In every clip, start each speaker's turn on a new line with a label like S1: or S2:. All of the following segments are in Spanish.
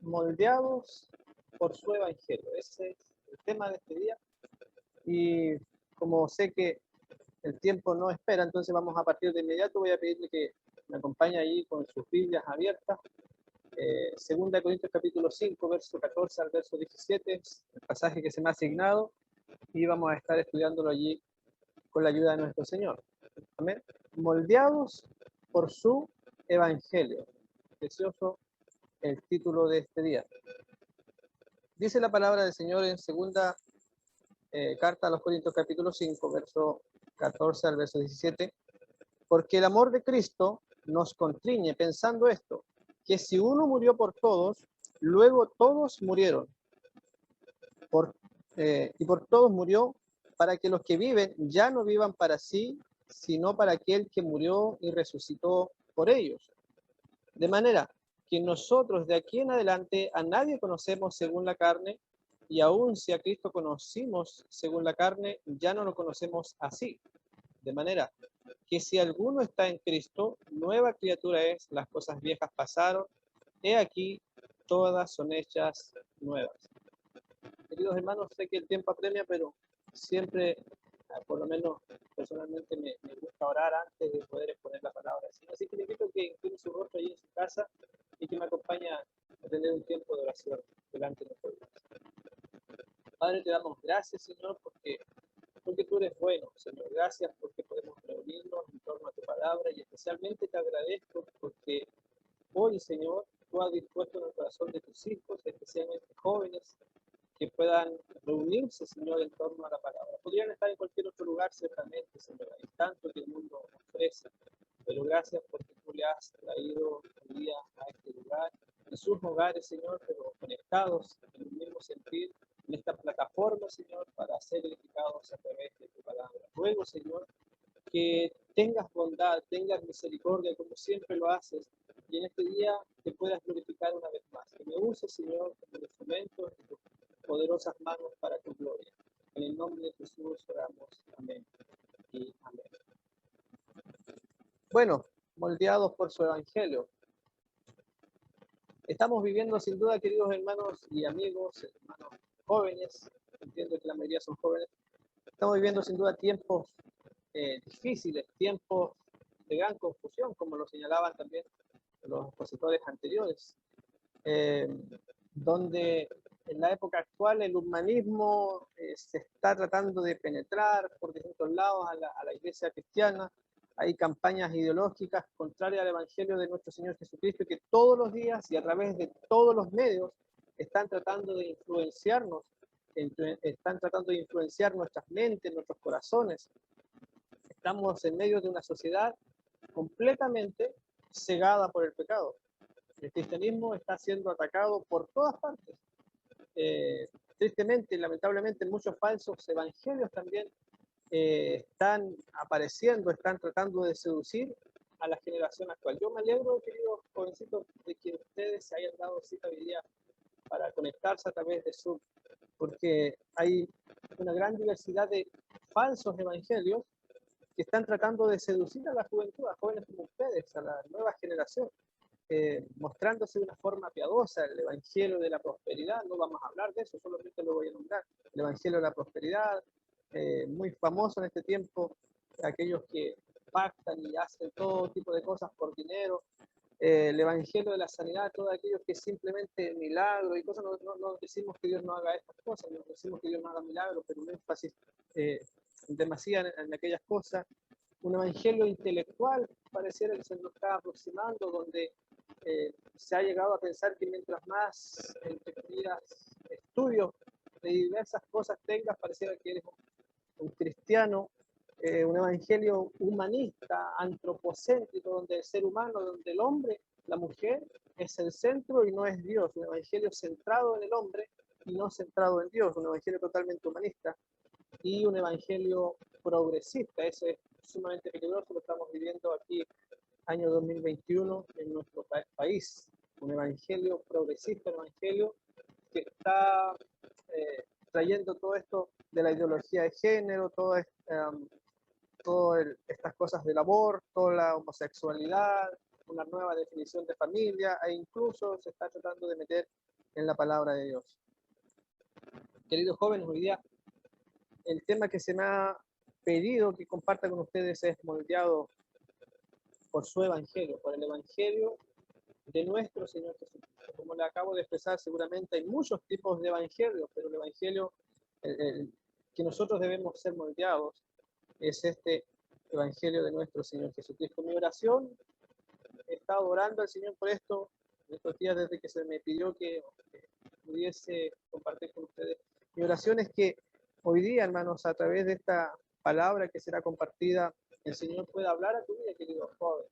S1: moldeados por su evangelio. Ese es el tema de este día. Y como sé que el tiempo no espera, entonces vamos a partir de inmediato. Voy a pedirle que me acompañe ahí con sus Biblias abiertas. Segunda de Corintios capítulo 5, verso 14 al verso 17, el pasaje que se me ha asignado, y vamos a estar estudiándolo allí con la ayuda de nuestro Señor. Amén. Moldeados por su evangelio. Precioso el título de este día. Dice la palabra del Señor en segunda carta a los Corintios capítulo 5, verso 14 al verso 17, porque el amor de Cristo nos constriñe pensando esto, que si uno murió por todos, luego todos murieron, y por todos murió, para que los que viven ya no vivan para sí, sino para aquel que murió y resucitó por ellos. De manera que nosotros de aquí en adelante a nadie conocemos según la carne, y aun si a Cristo conocimos según la carne, ya no lo conocemos así. De manera que si alguno está en Cristo, nueva criatura es, las cosas viejas pasaron, he aquí, todas son hechas nuevas. Queridos hermanos, sé que el tiempo apremia, pero siempre, por lo menos personalmente, me gusta orar antes de poder exponer la palabra. Así que le invito a que incline su rostro allí en su casa y que me acompañe a tener un tiempo de oración delante de nosotros. Padre, te damos gracias, Señor, porque tú eres bueno, Señor. Gracias porque podemos reunirnos en torno a tu palabra, y especialmente te agradezco porque hoy, Señor, tú has dispuesto en el corazón de tus hijos, especialmente jóvenes, que puedan reunirse, Señor, en torno a la palabra. Podrían estar en cualquier otro lugar, ciertamente, Señor. Hay tanto que el mundo ofrece, pero gracias porque tú le has traído un día a este lugar, en sus hogares, Señor, pero conectados en el mismo sentir, en esta plataforma, Señor, para ser edificados a través de tu palabra. Ruego, Señor, que tengas bondad, tengas misericordia, como siempre lo haces, y en este día te puedas glorificar una vez más. Que me uses, Señor, como instrumento de tus poderosas manos para tu gloria. En el nombre de Jesús oramos. Amén y amén. Bueno, moldeados por su evangelio. Estamos viviendo sin duda, queridos hermanos y amigos, hermanos jóvenes, entiendo que la mayoría son jóvenes, estamos viviendo sin duda tiempos difíciles, tiempos de gran confusión, como lo señalaban también los expositores anteriores, donde en la época actual el humanismo se está tratando de penetrar por distintos lados a la iglesia cristiana. Hay campañas ideológicas contrarias al Evangelio de nuestro Señor Jesucristo que todos los días y a través de todos los medios están tratando de influenciarnos, están tratando de influenciar nuestras mentes, nuestros corazones. Estamos en medio de una sociedad completamente cegada por el pecado. El cristianismo está siendo atacado por todas partes. Tristemente y lamentablemente muchos falsos evangelios también están apareciendo, están tratando de seducir a la generación actual. Yo me alegro, queridos jovencitos, de que ustedes se hayan dado cita hoy día para conectarse a través de Zoom, porque hay una gran diversidad de falsos evangelios que están tratando de seducir a la juventud, a jóvenes como ustedes, a la nueva generación, mostrándose de una forma piadosa, el evangelio de la prosperidad. No vamos a hablar de eso, solamente lo voy a nombrar. El evangelio de la prosperidad, muy famoso en este tiempo, aquellos que pactan y hacen todo tipo de cosas por dinero. El evangelio de la sanidad, todos aquellos que simplemente milagro y cosas, no decimos que Dios no haga estas cosas, no decimos que Dios no haga milagros, pero un énfasis demasiado en aquellas cosas. Un evangelio intelectual pareciera que se nos está aproximando, donde se ha llegado a pensar que mientras más, entre comillas, estudios de diversas cosas tengas, pareciera que eres un cristiano, un evangelio humanista, antropocéntrico, donde el ser humano, donde el hombre, la mujer, es el centro y no es Dios. Un evangelio centrado en el hombre y no centrado en Dios. Un evangelio totalmente humanista y un evangelio progresista. Eso es sumamente peligroso. Lo estamos viviendo aquí, año 2021, en nuestro país. Un evangelio progresista, un evangelio que está trayendo todo esto de la ideología de género, todas estas cosas del aborto, toda la homosexualidad, una nueva definición de familia, e incluso se está tratando de meter en la palabra de Dios. Queridos jóvenes, hoy día el tema que se me ha pedido que comparta con ustedes es moldeado por su evangelio, por el evangelio de nuestro Señor Jesucristo. Como le acabo de expresar, seguramente hay muchos tipos de evangelios, pero el evangelio que nosotros debemos ser moldeados es este evangelio de nuestro Señor Jesucristo. Mi oración, he estado orando al Señor por esto en estos días desde que se me pidió que pudiese compartir con ustedes. Mi oración es que hoy día, hermanos, a través de esta palabra que será compartida, el Señor pueda hablar a tu vida, querido joven.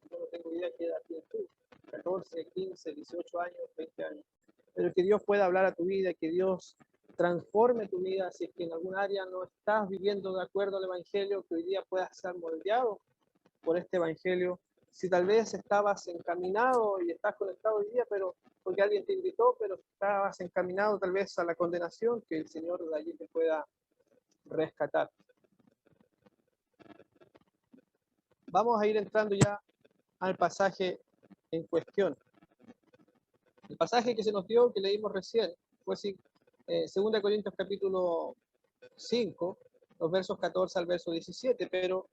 S1: Yo no tengo idea qué edad tienes tú, 14, 15, 18 años, 20 años. Pero que Dios pueda hablar a tu vida, que Dios transforme tu vida, si es que en algún área no estás viviendo de acuerdo al Evangelio, que hoy día puedas ser moldeado por este Evangelio. Si tal vez estabas encaminado y estás conectado hoy día, pero porque alguien te invitó, pero estabas encaminado tal vez a la condenación, que el Señor de allí te pueda rescatar. Vamos a ir entrando ya al pasaje en cuestión. El pasaje que se nos dio, que leímos recién, fue 2 Corintios capítulo 5, los versos 14 al verso 17, pero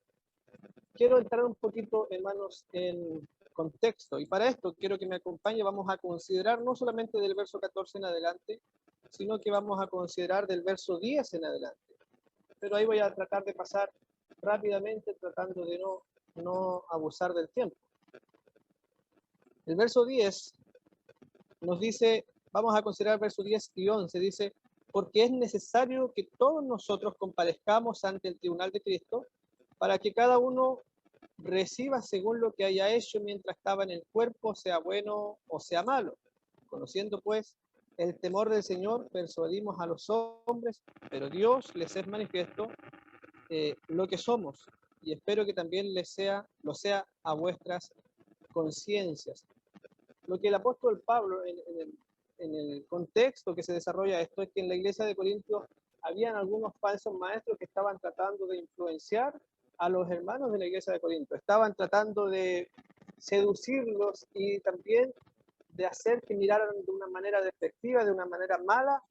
S1: quiero entrar un poquito, hermanos, en contexto, y para esto quiero que me acompañe. Vamos a considerar no solamente del verso 14 en adelante, sino que vamos a considerar del verso 10 en adelante. Pero ahí voy a tratar de pasar rápidamente, tratando de no abusar del tiempo. El verso 10 nos dice, vamos a considerar versos 10 y 11, dice, porque es necesario que todos nosotros comparezcamos ante el tribunal de Cristo, para que cada uno reciba según lo que haya hecho mientras estaba en el cuerpo, sea bueno o sea malo. Conociendo pues el temor del Señor, persuadimos a los hombres, pero Dios les es manifiesto lo que somos, y espero que también lo sea a vuestras conciencias. Lo que el apóstol Pablo, en el contexto que se desarrolla esto, es que en la iglesia de Corintios habían algunos falsos maestros que estaban tratando de influenciar a los hermanos de la iglesia de Corinto. Estaban tratando de seducirlos y también de hacer que miraran de una manera despectiva, de una manera mala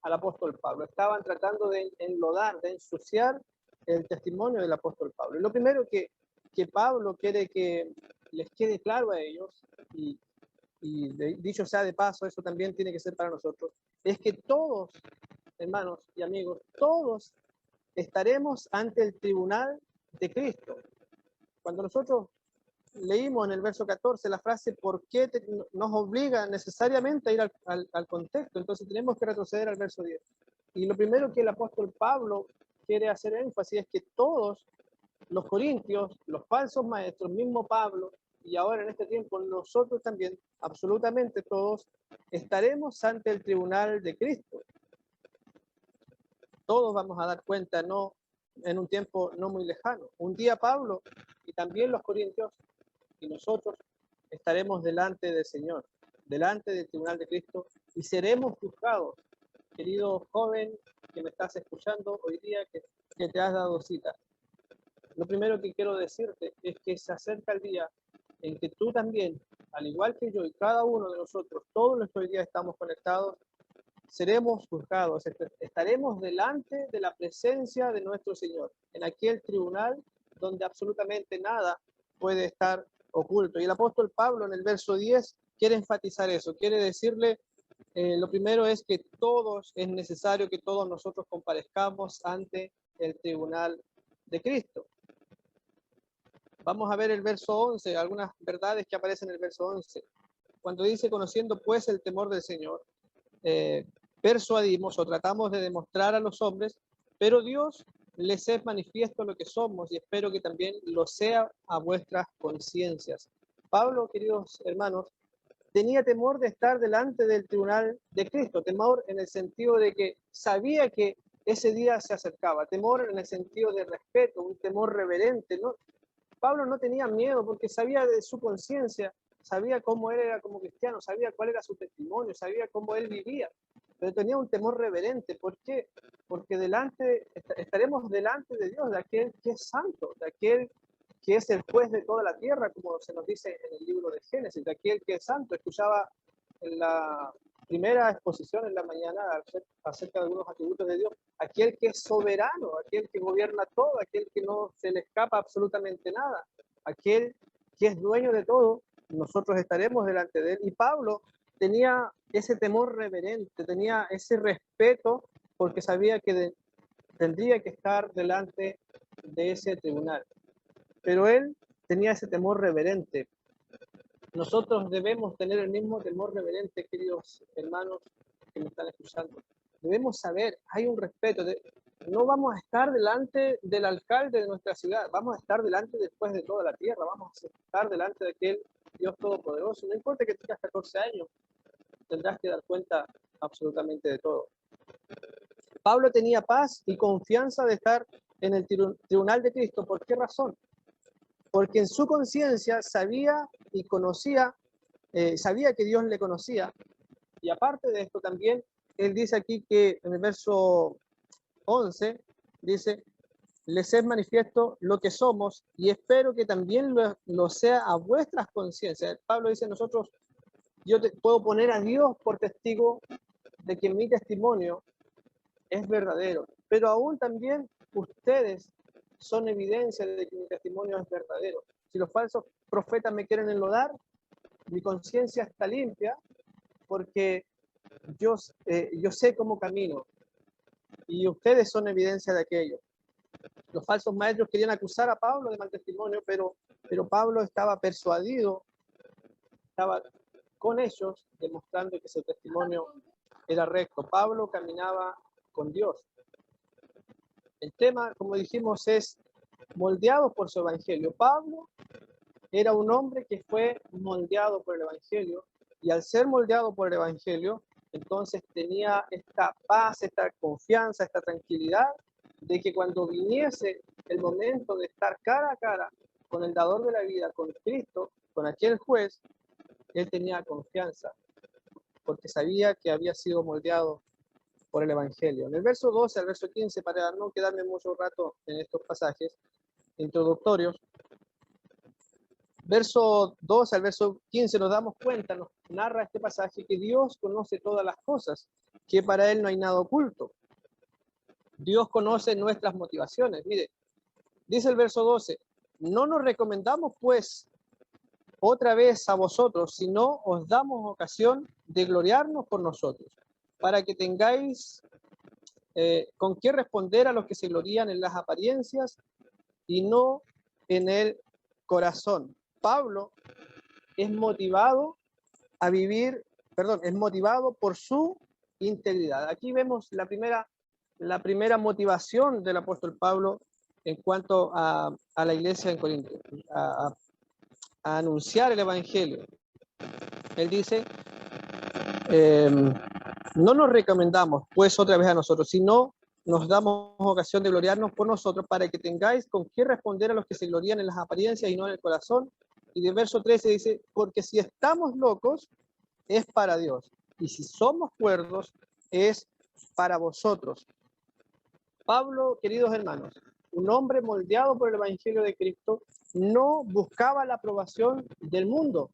S1: al apóstol Pablo. Estaban tratando de enlodar, de ensuciar el testimonio del apóstol Pablo. Y lo primero que Pablo quiere que les quede claro a ellos, y dicho sea de paso, eso también tiene que ser para nosotros, es que todos, hermanos y amigos, todos estaremos ante el tribunal de Cristo. Cuando nosotros leímos en el verso 14 la frase ¿por qué nos obliga necesariamente a ir al contexto? Entonces tenemos que retroceder al verso 10. Y lo primero que el apóstol Pablo quiere hacer énfasis es que todos los corintios, los falsos maestros, mismo Pablo, y ahora en este tiempo nosotros también, absolutamente todos, estaremos ante el tribunal de Cristo. Todos vamos a dar cuenta, no en un tiempo no muy lejano. Un día Pablo y también los corintios y nosotros estaremos delante del Señor, delante del tribunal de Cristo, y seremos juzgados. Querido joven que me estás escuchando hoy día, que te has dado cita, lo primero que quiero decirte es que se acerca el día en que tú también, al igual que yo y cada uno de nosotros, todos los que hoy día estamos conectados, seremos juzgados, estaremos delante de la presencia de nuestro Señor, en aquel tribunal donde absolutamente nada puede estar oculto. Y el apóstol Pablo en el verso 10 quiere enfatizar eso, quiere decirle, lo primero es que es necesario que todos nosotros comparezcamos ante el tribunal de Cristo. Vamos a ver el verso 11, algunas verdades que aparecen en el verso 11. Cuando dice, conociendo pues el temor del Señor, persuadimos o tratamos de demostrar a los hombres, pero Dios les es manifiesto lo que somos, y espero que también lo sea a vuestras conciencias. Pablo, queridos hermanos, tenía temor de estar delante del tribunal de Cristo, temor en el sentido de que sabía que ese día se acercaba, temor en el sentido de respeto, un temor reverente, ¿no? Pablo no tenía miedo porque sabía de su conciencia, sabía cómo él era como cristiano, sabía cuál era su testimonio, sabía cómo él vivía, pero tenía un temor reverente. ¿Por qué? Porque estaremos delante de Dios, de aquel que es santo, de aquel que es el juez de toda la tierra, como se nos dice en el libro de Génesis, de aquel que es santo. Escuchaba primera exposición en la mañana acerca de algunos atributos de Dios, aquel que es soberano, aquel que gobierna todo, aquel que no se le escapa absolutamente nada, aquel que es dueño de todo, nosotros estaremos delante de él. Y Pablo tenía ese temor reverente, tenía ese respeto porque sabía que tendría que estar delante de ese tribunal. Pero él tenía ese temor reverente. Nosotros debemos tener el mismo temor reverente, queridos hermanos que me están escuchando. Debemos saber, hay un respeto. No vamos a estar delante del alcalde de nuestra ciudad, vamos a estar delante después de toda la tierra, vamos a estar delante de aquel Dios Todopoderoso. No importa que tengas 14 años, tendrás que dar cuenta absolutamente de todo. Pablo tenía paz y confianza de estar en el tribunal de Cristo. ¿Por qué razón? Porque en su conciencia sabía y conocía, sabía que Dios le conocía. Y aparte de esto también, él dice aquí que en el verso 11, dice, les es manifiesto lo que somos y espero que también lo sea a vuestras conciencias. Pablo dice, nosotros, yo puedo poner a Dios por testigo de que mi testimonio es verdadero, pero aún también ustedes son evidencia de que mi testimonio es verdadero. Si los falsos profetas me quieren enlodar, mi conciencia está limpia porque yo sé cómo camino y ustedes son evidencia de aquello. Los falsos maestros querían acusar a Pablo de mal testimonio, pero Pablo estaba persuadido, estaba con ellos demostrando que su testimonio era recto. Pablo caminaba con Dios. El tema, como dijimos, es moldeado por su evangelio. Pablo era un hombre que fue moldeado por el evangelio y al ser moldeado por el evangelio, entonces tenía esta paz, esta confianza, esta tranquilidad de que cuando viniese el momento de estar cara a cara con el dador de la vida, con Cristo, con aquel juez, él tenía confianza porque sabía que había sido moldeado por el Evangelio. En el verso 12 al verso 15, para no quedarme mucho rato en estos pasajes introductorios, verso 12 al verso 15 nos damos cuenta, nos narra este pasaje que Dios conoce todas las cosas, que para Él no hay nada oculto. Dios conoce nuestras motivaciones. Mire, dice el verso 12, no nos recomendamos pues otra vez a vosotros, sino os damos ocasión de gloriarnos por nosotros, para que tengáis con qué responder a los que se glorían en las apariencias y no en el corazón. Pablo es motivado a vivir, es motivado por su integridad. Aquí vemos la primera motivación del apóstol Pablo en cuanto a la iglesia en Corinto, a anunciar el evangelio. Él dice, no nos recomendamos pues otra vez a nosotros, sino nos damos ocasión de gloriarnos por nosotros para que tengáis con qué responder a los que se glorían en las apariencias y no en el corazón. Y del verso 13 dice, porque si estamos locos es para Dios y si somos cuerdos es para vosotros. Pablo, queridos hermanos, un hombre moldeado por el evangelio de Cristo, no buscaba la aprobación del mundo.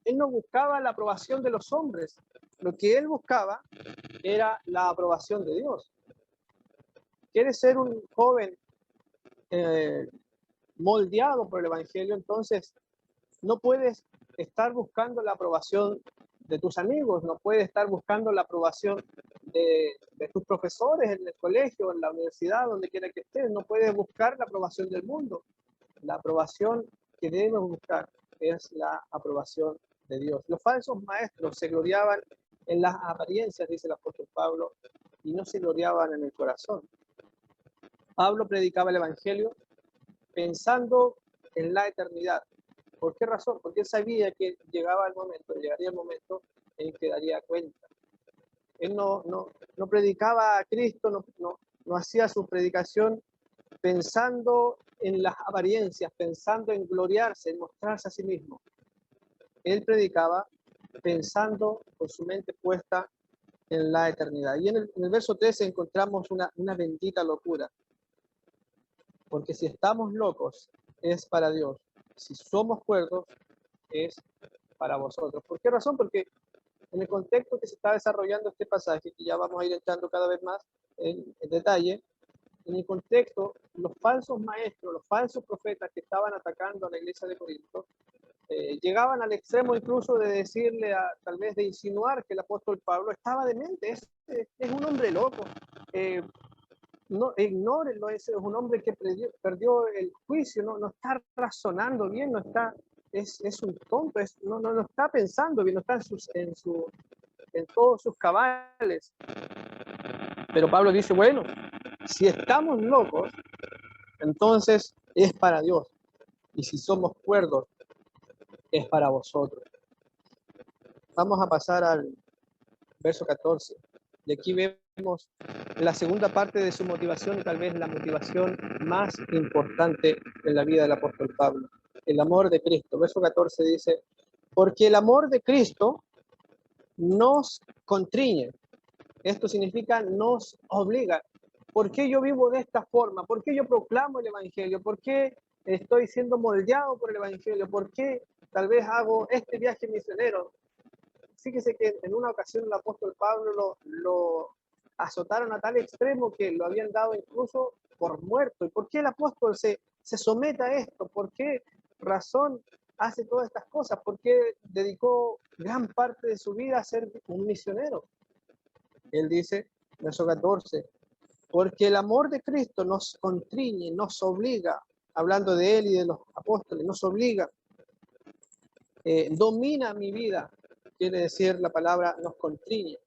S1: Él no buscaba la aprobación de los hombres. Lo que él buscaba era la aprobación de Dios. ¿Quieres ser un joven moldeado por el evangelio? Entonces no puedes estar buscando la aprobación de tus amigos, no puedes estar buscando la aprobación de tus profesores en el colegio, en la universidad, donde quiera que estés. No puedes buscar la aprobación del mundo. La aprobación que debemos buscar es la aprobación de Dios. Los falsos maestros se gloriaban en las apariencias, dice el apóstol Pablo, y no se gloriaban en el corazón. Pablo predicaba el evangelio pensando en la eternidad. ¿Por qué razón? Porque él sabía que llegaría el momento en que daría cuenta. Él no predicaba a Cristo, no hacía su predicación pensando en las apariencias, pensando en gloriarse, en mostrarse a sí mismo. Él predicaba pensando con su mente puesta en la eternidad. Y en el verso 13 encontramos una bendita locura. Porque si estamos locos, es para Dios. Si somos cuerdos, es para vosotros. ¿Por qué razón? Porque En el contexto que se está desarrollando este pasaje, que ya vamos a ir entrando cada vez más en detalle, en el contexto, los falsos maestros, los falsos profetas que estaban atacando a la iglesia de Corinto, llegaban al extremo incluso de decirle, tal vez de insinuar que el apóstol Pablo estaba demente, es un hombre loco, no, ignórenlo, es un hombre que perdió el juicio, no está razonando bien, no está, es un tonto, no está pensando bien, no está en todos sus cabales. Pero Pablo dice, bueno, si estamos locos, entonces es para Dios, y si somos cuerdos, es para vosotros. Vamos a pasar al verso 14. Y aquí vemos la segunda parte de su motivación, y tal vez la motivación más importante en la vida del apóstol Pablo, el amor de Cristo. Verso 14 dice, porque el amor de Cristo nos constriñe. Esto significa nos obliga. ¿Por qué yo vivo de esta forma? ¿Por qué yo proclamo el Evangelio? ¿Por qué estoy siendo moldeado por el Evangelio? ¿Por qué tal vez hago este viaje misionero? Fíjese que en una ocasión el apóstol Pablo lo azotaron a tal extremo que lo habían dado incluso por muerto. ¿Y por qué el apóstol se somete a esto? ¿Por qué razón hace todas estas cosas? ¿Por qué dedicó gran parte de su vida a ser un misionero? Él dice, verso 14, porque el amor de Cristo nos constriñe, nos obliga, hablando de él y de los apóstoles, nos obliga, domina mi vida, quiere decir la palabra nos constriñe,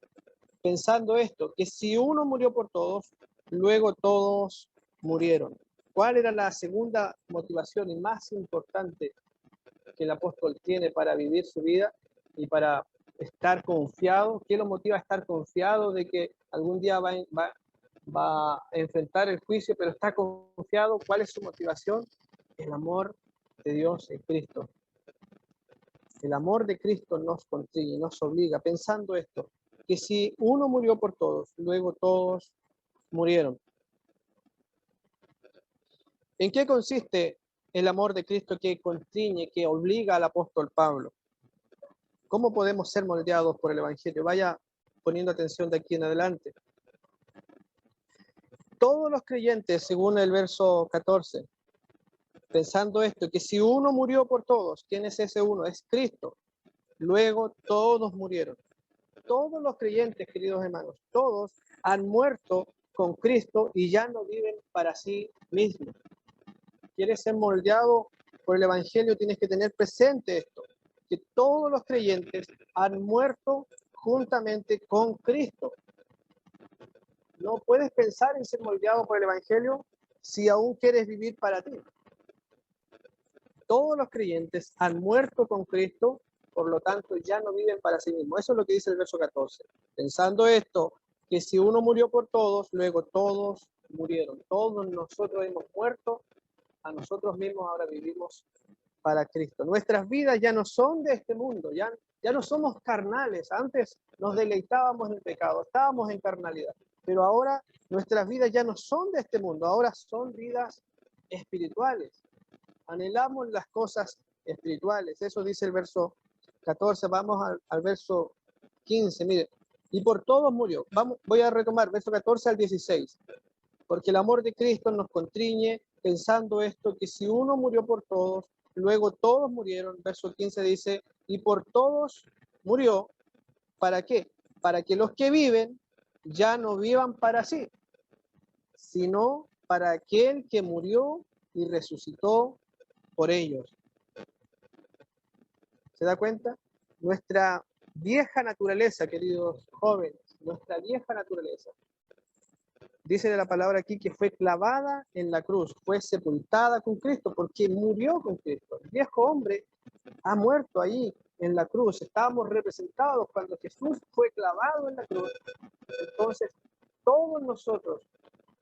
S1: pensando esto, que si uno murió por todos, luego todos murieron. ¿Cuál era la segunda motivación y más importante que el apóstol tiene para vivir su vida y para estar confiado? ¿Qué lo motiva a estar confiado de que algún día va a enfrentar el juicio, pero está confiado? ¿Cuál es su motivación? El amor de Dios en Cristo. El amor de Cristo nos constriñe, nos obliga, pensando esto, que si uno murió por todos, luego todos murieron. ¿En qué consiste el amor de Cristo que constriñe, que obliga al apóstol Pablo? ¿Cómo podemos ser moldeados por el Evangelio? Vaya poniendo atención de aquí en adelante. Todos los creyentes, según el verso 14, pensando esto, que si uno murió por todos, ¿quién es ese uno? Es Cristo. Luego todos murieron. Todos los creyentes, queridos hermanos, todos han muerto con Cristo y ya no viven para sí mismos. ¿Quieres ser moldeado por el Evangelio? Tienes que tener presente esto, que todos los creyentes han muerto juntamente con Cristo. No puedes pensar en ser moldeado por el Evangelio si aún quieres vivir para ti. Todos los creyentes han muerto con Cristo, por lo tanto ya no viven para sí mismos. Eso es lo que dice el verso 14. Pensando esto, que si uno murió por todos, luego todos murieron. Todos nosotros hemos muerto a nosotros mismos, ahora vivimos para Cristo. Nuestras vidas ya no son de este mundo, ya no somos carnales. Antes nos deleitábamos en el pecado, estábamos en carnalidad, pero ahora nuestras vidas ya no son de este mundo, ahora son vidas espirituales. Anhelamos las cosas espirituales. Eso dice el verso 14. Vamos al verso 15. Mire, y por todos murió. Voy a retomar verso 14 al 16. Porque el amor de Cristo nos constriñe, pensando esto, que si uno murió por todos, luego todos murieron. Verso 15 dice, y por todos murió. ¿Para qué? Para que los que viven ya no vivan para sí, sino para aquel que murió y resucitó por ellos. ¿Se da cuenta? Nuestra vieja naturaleza, queridos jóvenes, nuestra vieja naturaleza, dice de la palabra aquí que fue clavada en la cruz, fue sepultada con Cristo, porque murió con Cristo. El viejo hombre ha muerto ahí en la cruz. Estábamos representados cuando Jesús fue clavado en la cruz. Entonces, todos nosotros,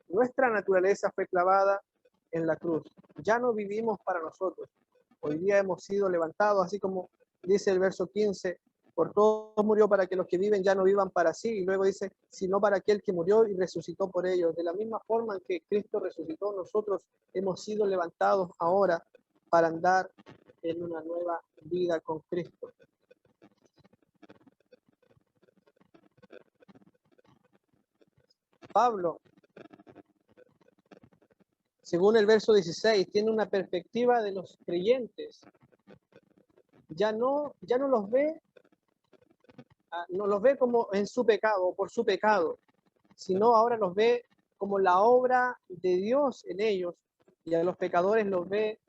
S1: nuestra naturaleza fue clavada en la cruz. Ya no vivimos para nosotros. Hoy día hemos sido levantados, así como dice el verso 15, por todos murió para que los que viven ya no vivan para sí. Y luego dice, sino para aquel que murió y resucitó por ellos. De la misma forma en que Cristo resucitó, nosotros hemos sido levantados ahora para andar en una nueva vida con Cristo. Pablo, según el verso 16, tiene una perspectiva de los creyentes. Ya no los ve, no los ve como en su pecado o por su pecado, sino ahora los ve como la obra de Dios en ellos, y a los pecadores los ve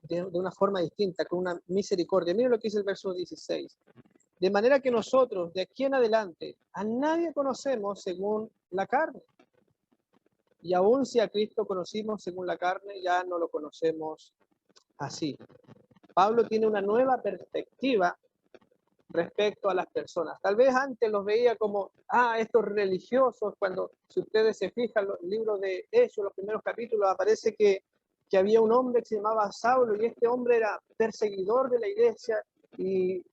S1: de una forma distinta, con una misericordia. Miren lo que dice el verso 16. De manera que nosotros, de aquí en adelante, a nadie conocemos según la carne. Y aún si a Cristo conocimos según la carne, ya no lo conocemos así. Pablo tiene una nueva perspectiva respecto a las personas. Tal vez antes los veía como, estos religiosos, cuando si ustedes se fijan, los libros de Hechos, los primeros capítulos, aparece que había un hombre que se llamaba Saulo, y este hombre era perseguidor de la iglesia, y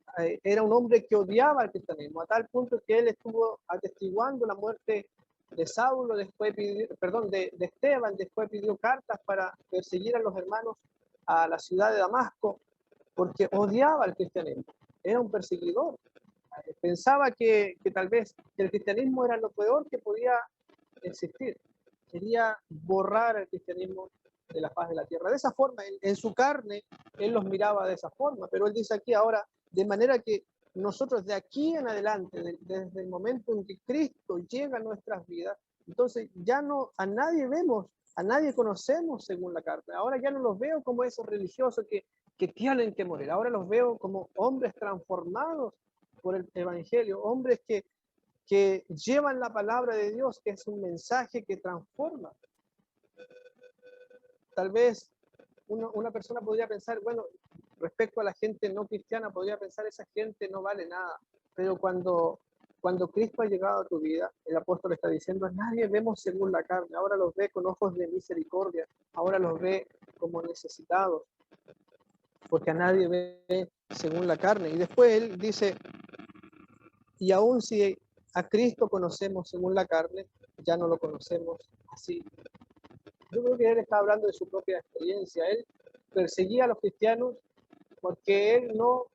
S1: era un hombre que odiaba al cristianismo, a tal punto que él estuvo atestiguando la muerte de Saulo, después de Esteban, después pidió cartas para perseguir a los hermanos a la ciudad de Damasco, porque odiaba al cristianismo. Era un perseguidor. Pensaba que tal vez el cristianismo era lo peor que podía existir. Quería borrar el cristianismo de la faz de la tierra. De esa forma, en su carne, él los miraba de esa forma. Pero él dice aquí ahora, de manera que nosotros de aquí en adelante, desde el momento en que Cristo llega a nuestras vidas, entonces ya no a nadie vemos, a nadie conocemos según la carne. Ahora ya no los veo como esos religiosos que tienen que morir. Ahora los veo como hombres transformados por el Evangelio, hombres que llevan la palabra de Dios, que es un mensaje que transforma. Tal vez una persona podría pensar, bueno, respecto a la gente no cristiana, podría pensar, esa gente no vale nada. Pero cuando Cristo ha llegado a tu vida, el apóstol está diciendo, a nadie vemos según la carne, ahora los ve con ojos de misericordia, ahora los ve como necesitados, porque a nadie ve según la carne. Y después él dice, y aún si a Cristo conocemos según la carne, ya no lo conocemos así. Yo creo que él está hablando de su propia experiencia. Él perseguía a los cristianos porque él no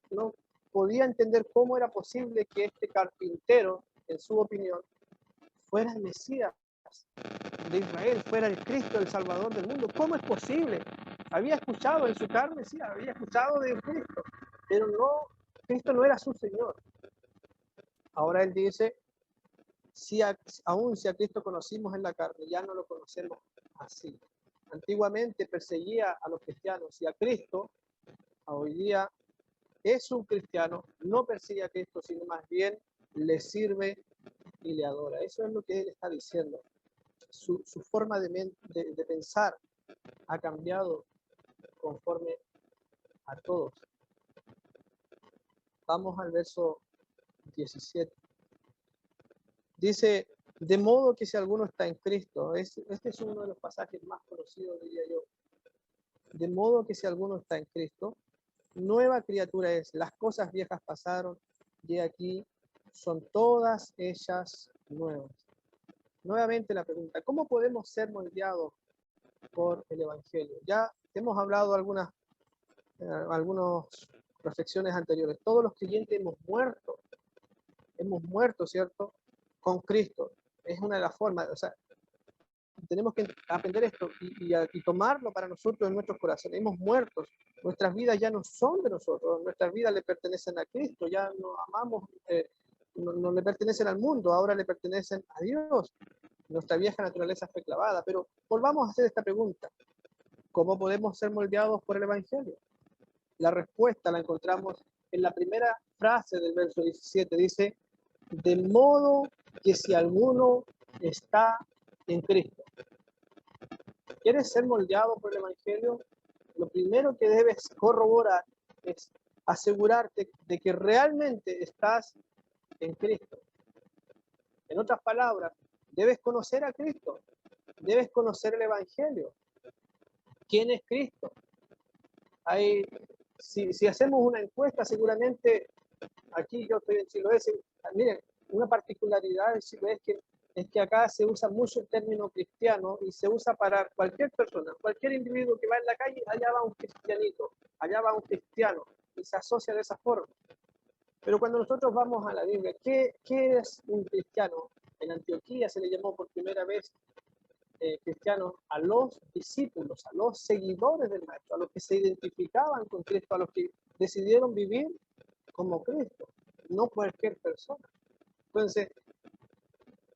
S1: podía entender cómo era posible que este carpintero, en su opinión, fuera el Mesías de Israel, fuera el Cristo, el Salvador del mundo. ¿Cómo es posible? Había escuchado en su carne, sí, había escuchado de Cristo, pero no, Cristo no era su Señor. Ahora él dice, aún si a Cristo conocimos en la carne, ya no lo conocemos así. Antiguamente perseguía a los cristianos, y a Cristo, hoy día es un cristiano, no persigue a Cristo, sino más bien le sirve y le adora. Eso es lo que él está diciendo. Su forma de pensar ha cambiado conforme a todos. Vamos al verso 17. Dice, de modo que si alguno está en Cristo, este es uno de los pasajes más conocidos, diría yo. De modo que si alguno está en Cristo, nueva criatura es. Las cosas viejas pasaron, y aquí son todas ellas nuevas. Nuevamente la pregunta, ¿cómo podemos ser moldeados por el Evangelio? Ya hemos hablado algunas reflexiones anteriores. Todos los creyentes hemos muerto, ¿cierto? Con Cristo. Es una de las formas, o sea, tenemos que aprender esto y tomarlo para nosotros en nuestros corazones. Hemos muerto, nuestras vidas ya no son de nosotros, nuestras vidas le pertenecen a Cristo, ya no amamos, no le pertenecen al mundo, ahora le pertenecen a Dios. Nuestra vieja naturaleza fue clavada, pero volvamos a hacer esta pregunta. ¿Cómo podemos ser moldeados por el Evangelio? La respuesta la encontramos en la primera frase del verso 17. Dice, de modo que si alguno está en Cristo. ¿Quieres ser moldeado por el Evangelio? Lo primero que debes corroborar es asegurarte de que realmente estás en Cristo. En otras palabras, debes conocer a Cristo, debes conocer el Evangelio. ¿Quién es Cristo? Si hacemos una encuesta, seguramente, aquí yo estoy en Chiloé, miren, una particularidad de Chiloé es que acá se usa mucho el término cristiano y se usa para cualquier persona, cualquier individuo que va en la calle, allá va un cristianito, allá va un cristiano, y se asocia de esa forma. Pero cuando nosotros vamos a la Biblia, ¿qué es un cristiano? En Antioquía se le llamó por primera vez cristianos a los discípulos, a los seguidores del Maestro, a los que se identificaban con Cristo, a los que decidieron vivir como Cristo, no cualquier persona. Entonces,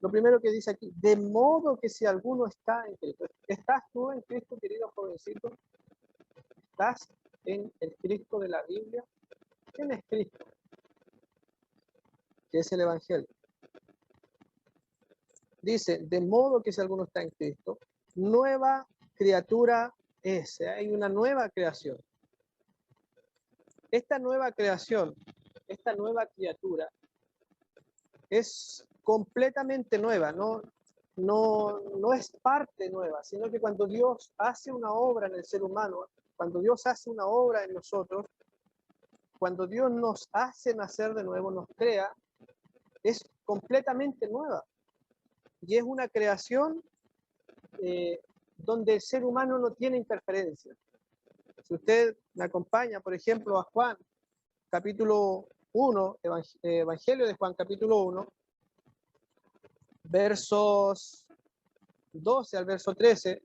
S1: lo primero que dice aquí, de modo que si alguno está en Cristo, ¿estás tú en Cristo, querido jovencito? ¿Estás en el Cristo de la Biblia? ¿Quién es Cristo? Que es el Evangelio. Dice, de modo que si alguno está en Cristo, nueva criatura es. Hay una nueva creación. Esta nueva creación, esta nueva criatura, es completamente nueva, no es parte nueva, sino que cuando Dios hace una obra en el ser humano, cuando Dios hace una obra en nosotros, cuando Dios nos hace nacer de nuevo, nos crea, es completamente nueva. Y es una creación donde el ser humano no tiene interferencia. Si usted me acompaña, por ejemplo, a Juan, capítulo 1, Evangelio de Juan, capítulo 1, versos 12 al verso 13,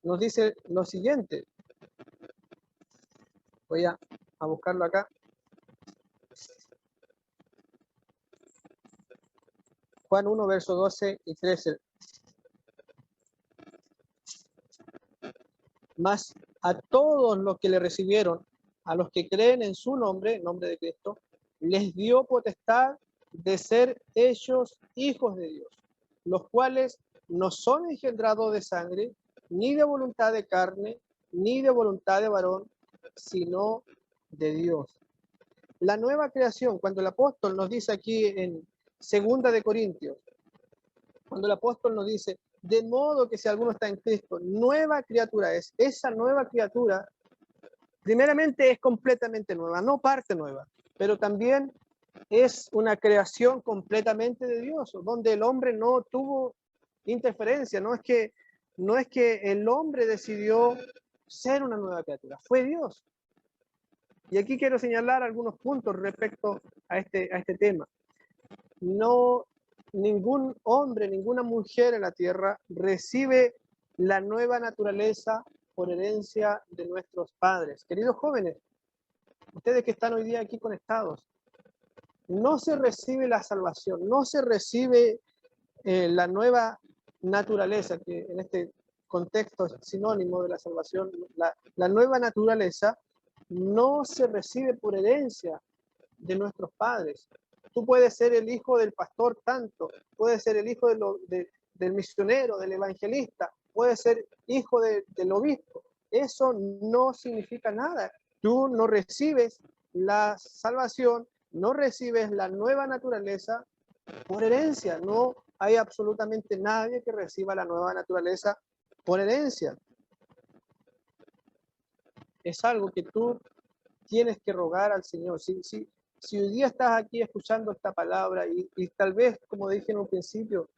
S1: nos dice lo siguiente. Voy a buscarlo acá. Juan 1, versos 12 y 13. Mas a todos los que le recibieron, a los que creen en su nombre, en nombre de Cristo, les dio potestad de ser hechos hijos de Dios, los cuales no son engendrados de sangre, ni de voluntad de carne, ni de voluntad de varón, sino de Dios. La nueva creación, cuando el apóstol nos dice aquí en 2 de Corintios, cuando el apóstol nos dice, de modo que si alguno está en Cristo, nueva criatura es. Esa nueva criatura, primeramente es completamente nueva, no parte nueva, pero también es una creación completamente de Dios, donde el hombre no tuvo interferencia, no es que el hombre decidió ser una nueva criatura, fue Dios. Y aquí quiero señalar algunos puntos respecto a este tema. No, ningún hombre, ninguna mujer en la tierra recibe la nueva naturaleza por herencia de nuestros padres. Queridos jóvenes, ustedes que están hoy día aquí conectados, no se recibe la salvación, no se recibe la nueva naturaleza, que en este contexto es sinónimo de la salvación, la nueva naturaleza no se recibe por herencia de nuestros padres. Tú puedes ser el hijo del pastor tanto, puedes ser el hijo del misionero, del evangelista, puedes ser hijo del obispo. Eso no significa nada. Tú no recibes la salvación, no recibes la nueva naturaleza por herencia. No hay absolutamente nadie que reciba la nueva naturaleza por herencia. Es algo que tú tienes que rogar al Señor. Si hoy día estás aquí escuchando esta palabra y tal vez, como dije en un principio,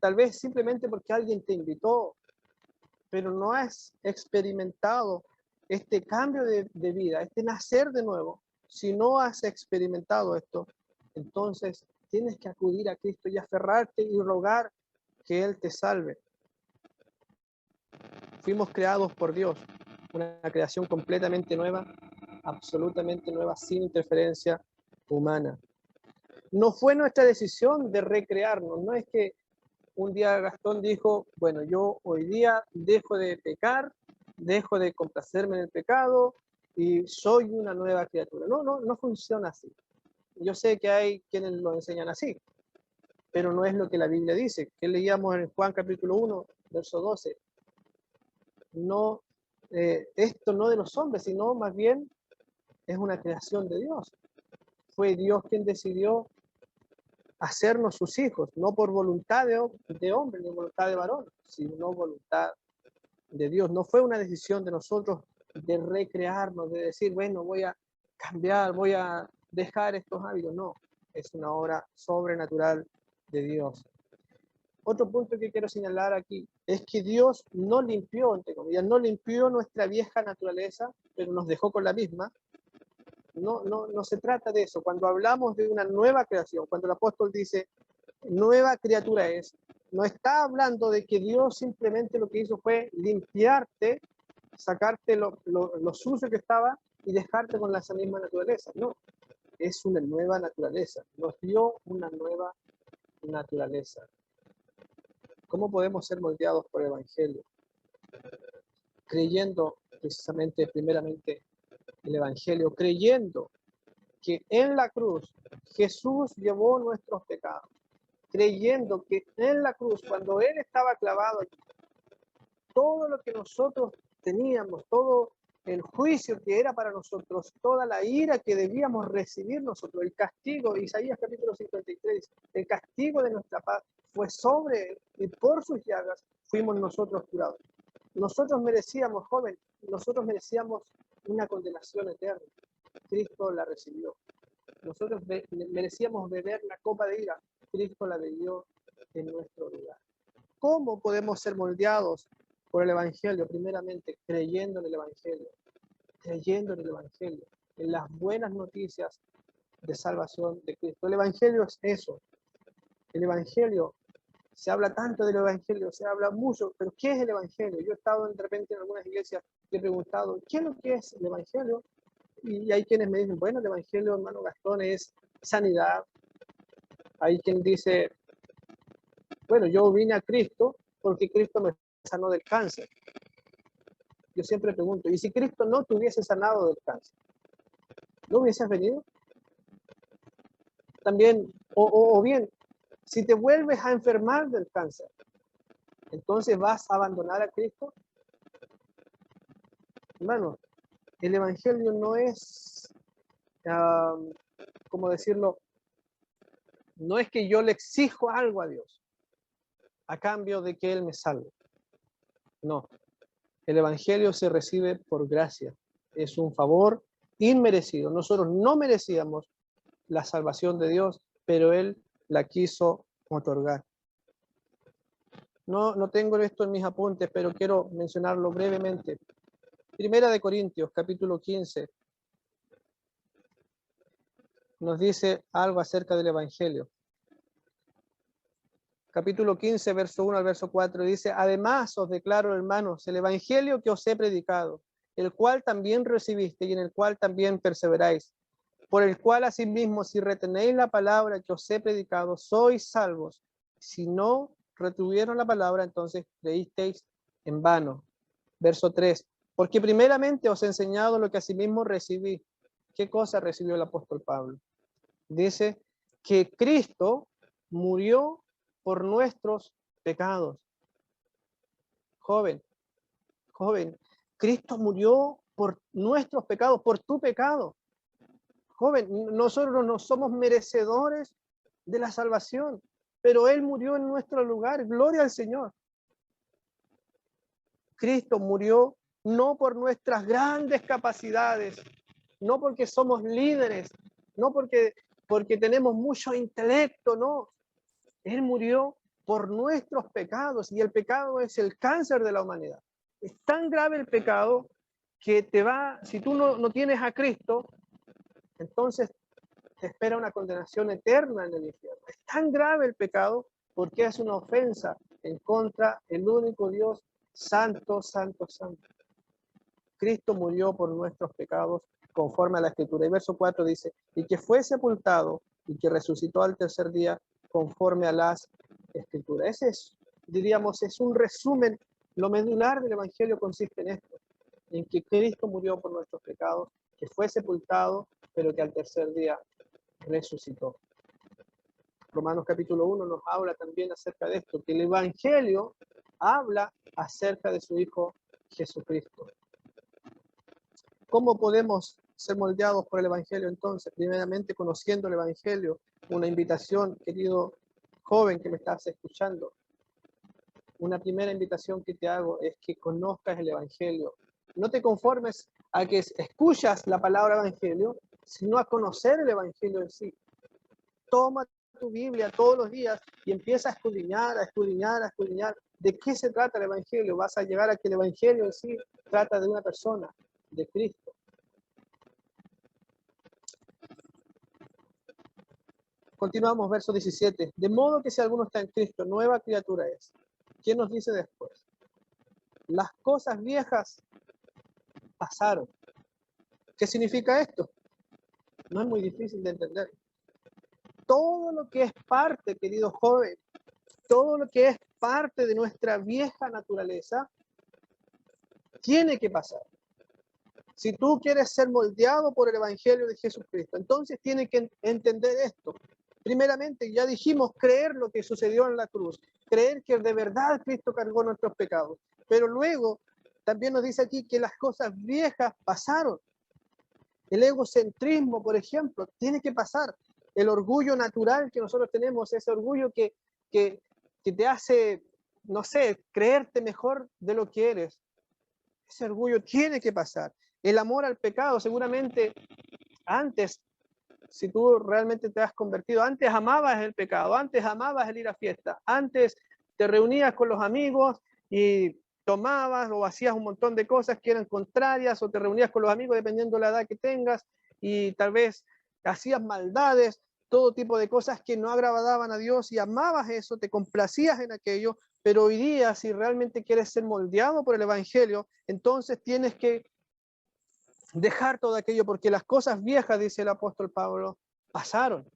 S1: tal vez simplemente porque alguien te invitó, pero no has experimentado este cambio de vida, este nacer de nuevo, si no has experimentado esto, entonces tienes que acudir a Cristo y aferrarte y rogar que Él te salve. Fuimos creados por Dios, una creación completamente nueva, absolutamente nueva, sin interferencia humana. No fue nuestra decisión de recrearnos, no es que un día Gastón dijo, bueno, yo hoy día dejo de pecar, dejo de complacerme en el pecado y soy una nueva criatura. No funciona así. Yo sé que hay quienes lo enseñan así, pero no es lo que la Biblia dice. Que leíamos en Juan capítulo 1, verso 12. No, esto no de los hombres, sino más bien es una creación de Dios. Fue Dios quien decidió hacernos sus hijos, no por voluntad de hombre, ni voluntad de varón, sino voluntad de Dios. No fue una decisión de nosotros de recrearnos, de decir, bueno, voy a cambiar, voy a dejar estos hábitos. No, es una obra sobrenatural de Dios. Otro punto que quiero señalar aquí es que Dios no limpió, entre comillas, no limpió nuestra vieja naturaleza, pero nos dejó con la misma. No se trata de eso. Cuando hablamos de una nueva creación, cuando el apóstol dice, nueva criatura es. No está hablando de que Dios simplemente lo que hizo fue limpiarte, sacarte lo sucio que estaba y dejarte con esa misma naturaleza. No, es una nueva naturaleza. Nos dio una nueva naturaleza. ¿Cómo podemos ser moldeados por el Evangelio? Creyendo precisamente, primeramente, el Evangelio, creyendo que en la cruz Jesús llevó nuestros pecados, creyendo que en la cruz, cuando Él estaba clavado, todo lo que nosotros teníamos, todo el juicio que era para nosotros, toda la ira que debíamos recibir nosotros, el castigo, Isaías capítulo 53, el castigo de nuestra paz fue sobre Él y por sus llagas fuimos nosotros curados. Nosotros merecíamos, joven, nosotros merecíamos una condenación eterna. Cristo la recibió. Nosotros merecíamos beber la copa de ira. Cristo la bebió en nuestro lugar. ¿Cómo podemos ser moldeados por el Evangelio? Primeramente, creyendo en el Evangelio. Creyendo en el Evangelio. En las buenas noticias de salvación de Cristo. El Evangelio es eso. El Evangelio, se habla tanto del Evangelio, se habla mucho, pero ¿qué es el Evangelio? Yo he estado de repente en algunas iglesias y he preguntado, ¿qué es lo que es el Evangelio? Y hay quienes me dicen, bueno, el Evangelio, hermano Gastón, es sanidad. Hay quien dice, bueno, yo vine a Cristo porque Cristo me sanó del cáncer. Yo siempre pregunto, ¿y si Cristo no te hubiese sanado del cáncer? ¿No hubieses venido? También, o bien, si te vuelves a enfermar del cáncer, entonces vas a abandonar a Cristo. Hermano, el Evangelio no es, ¿cómo decirlo? No es que yo le exijo algo a Dios a cambio de que Él me salve. No, el Evangelio se recibe por gracia. Es un favor inmerecido. Nosotros no merecíamos la salvación de Dios, pero Él la quiso otorgar. No tengo esto en mis apuntes, pero quiero mencionarlo brevemente. Primera de Corintios, capítulo 15, nos dice algo acerca del Evangelio. Capítulo 15, verso 1 al verso 4, dice, además os declaro, hermanos, el Evangelio que os he predicado, el cual también recibiste y en el cual también perseveráis, por el cual asimismo, si retenéis la palabra que os he predicado, sois salvos. Si no retuvieron la palabra, entonces creísteis en vano. Verso 3, porque primeramente os he enseñado lo que asimismo recibí. ¿Qué cosa recibió el apóstol Pablo? Dice que Cristo murió por nuestros pecados. Joven, Cristo murió por nuestros pecados, por tu pecado. Joven, nosotros no somos merecedores de la salvación, pero Él murió en nuestro lugar. Gloria al Señor. Cristo murió no por nuestras grandes capacidades, no porque somos líderes, no porque tenemos mucho intelecto, no. Él murió por nuestros pecados y el pecado es el cáncer de la humanidad. Es tan grave el pecado que si tú no tienes a Cristo, entonces te espera una condenación eterna en el infierno. Es tan grave el pecado porque es una ofensa en contra del único Dios santo, santo, santo. Cristo murió por nuestros pecados conforme a la Escritura. Y verso 4 dice, y que fue sepultado y que resucitó al tercer día conforme a las Escrituras. Ese es, diríamos, es un resumen. Lo medular del Evangelio consiste en esto, en que Cristo murió por nuestros pecados, que fue sepultado, pero que al tercer día resucitó. Romanos capítulo 1 nos habla también acerca de esto, que el Evangelio habla acerca de su Hijo Jesucristo. ¿Cómo podemos ser moldeados por el Evangelio entonces? Primeramente conociendo el Evangelio, una invitación, querido joven que me estás escuchando. Una primera invitación que te hago es que conozcas el Evangelio. No te conformes a que escuchas la palabra Evangelio, sino a conocer el Evangelio en sí. Toma tu Biblia todos los días y empieza a escudriñar, a escudriñar, a escudriñar. ¿De qué se trata el Evangelio? Vas a llegar a que el Evangelio en sí trata de una persona, de Cristo. Continuamos, verso 17. De modo que si alguno está en Cristo, nueva criatura es. ¿Quién nos dice después? Las cosas viejas pasaron. ¿Qué significa esto? No es muy difícil de entender. Todo lo que es parte, querido joven, todo lo que es parte de nuestra vieja naturaleza, tiene que pasar. Si tú quieres ser moldeado por el Evangelio de Jesucristo, entonces tienes que entender esto. Primeramente, ya dijimos, creer lo que sucedió en la cruz, creer que de verdad Cristo cargó nuestros pecados. Pero luego, también nos dice aquí que las cosas viejas pasaron. El egocentrismo, por ejemplo, tiene que pasar. El orgullo natural que nosotros tenemos, ese orgullo que te hace, no sé, creerte mejor de lo que eres. Ese orgullo tiene que pasar. El amor al pecado, seguramente antes, si tú realmente te has convertido, antes amabas el pecado, antes amabas el ir a fiesta, antes te reunías con los amigos y tomabas o hacías un montón de cosas que eran contrarias, o te reunías con los amigos dependiendo de la edad que tengas, y tal vez hacías maldades, todo tipo de cosas que no agradaban a Dios, y amabas eso, te complacías en aquello. Pero hoy día, si realmente quieres ser moldeado por el Evangelio, entonces tienes que dejar todo aquello, porque las cosas viejas, dice el apóstol Pablo, pasaron.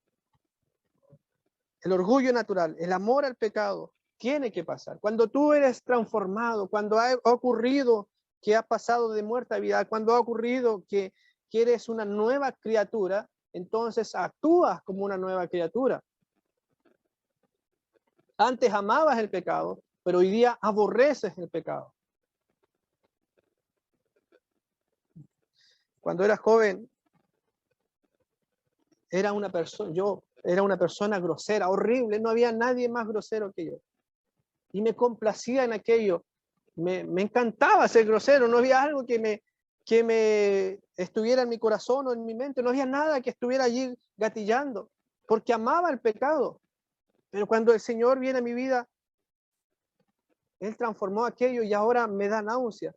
S1: El orgullo natural, el amor al pecado, tiene que pasar. Cuando tú eres transformado, cuando ha ocurrido que has pasado de muerte a vida, cuando ha ocurrido que eres una nueva criatura, entonces actúas como una nueva criatura. Antes amabas el pecado, pero hoy día aborreces el pecado. Cuando era joven, yo era una persona grosera, horrible, no había nadie más grosero que yo. Y me complacía en aquello. Me encantaba ser grosero, no había algo que me estuviera en mi corazón o en mi mente, no había nada que estuviera allí gatillando, porque amaba el pecado. Pero cuando el Señor viene a mi vida, Él transformó aquello y ahora me da náusea.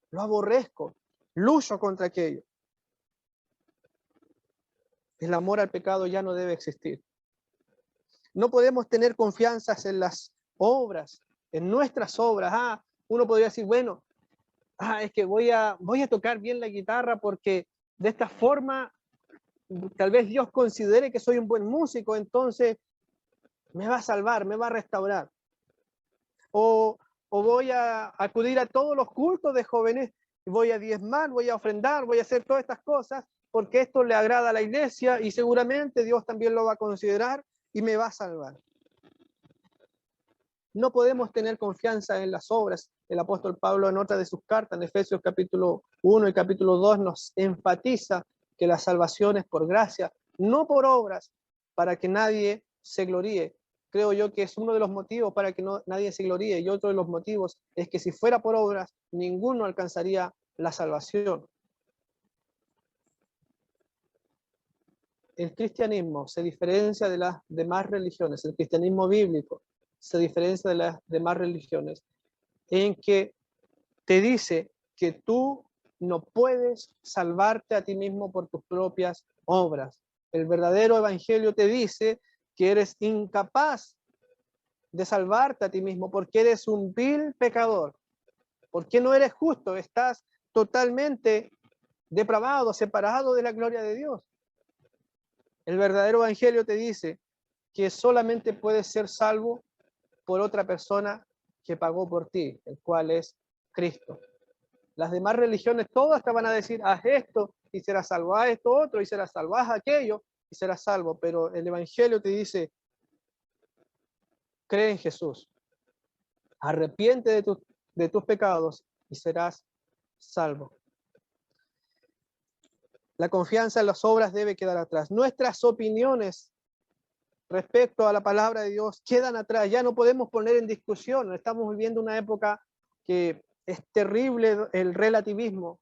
S1: Lo aborrezco, lucho contra aquello. El amor al pecado ya no debe existir. No podemos tener confianza en las obras, en nuestras obras. Uno podría decir, bueno, es que voy a tocar bien la guitarra porque de esta forma tal vez Dios considere que soy un buen músico, entonces me va a salvar, me va a restaurar. O voy a acudir a todos los cultos de jóvenes, voy a diezmar, voy a ofrendar, voy a hacer todas estas cosas porque esto le agrada a la iglesia y seguramente Dios también lo va a considerar y me va a salvar. No podemos tener confianza en las obras. El apóstol Pablo en otra de sus cartas, en Efesios capítulo 1 y capítulo 2, nos enfatiza que la salvación es por gracia, no por obras, para que nadie se gloríe. Creo yo que es uno de los motivos para que nadie se gloríe, y otro de los motivos es que si fuera por obras, ninguno alcanzaría la salvación. El cristianismo se diferencia de las demás religiones, el cristianismo bíblico se diferencia de las demás religiones en que te dice que tú no puedes salvarte a ti mismo por tus propias obras. El verdadero evangelio te dice que eres incapaz de salvarte a ti mismo porque eres un vil pecador, porque no eres justo, estás totalmente depravado, separado de la gloria de Dios. El verdadero evangelio te dice que solamente puedes ser salvo por otra persona que pagó por ti, el cual es Cristo. Las demás religiones todas te van a decir, haz esto y serás salvo, haz esto otro y serás salvo, haz aquello y serás salvo, pero el evangelio te dice, cree en Jesús, arrepiente de tus pecados y serás salvo. La confianza en las obras debe quedar atrás. Nuestras opiniones respecto a la palabra de Dios quedan atrás, ya no podemos poner en discusión. Estamos viviendo una época que es terrible, el relativismo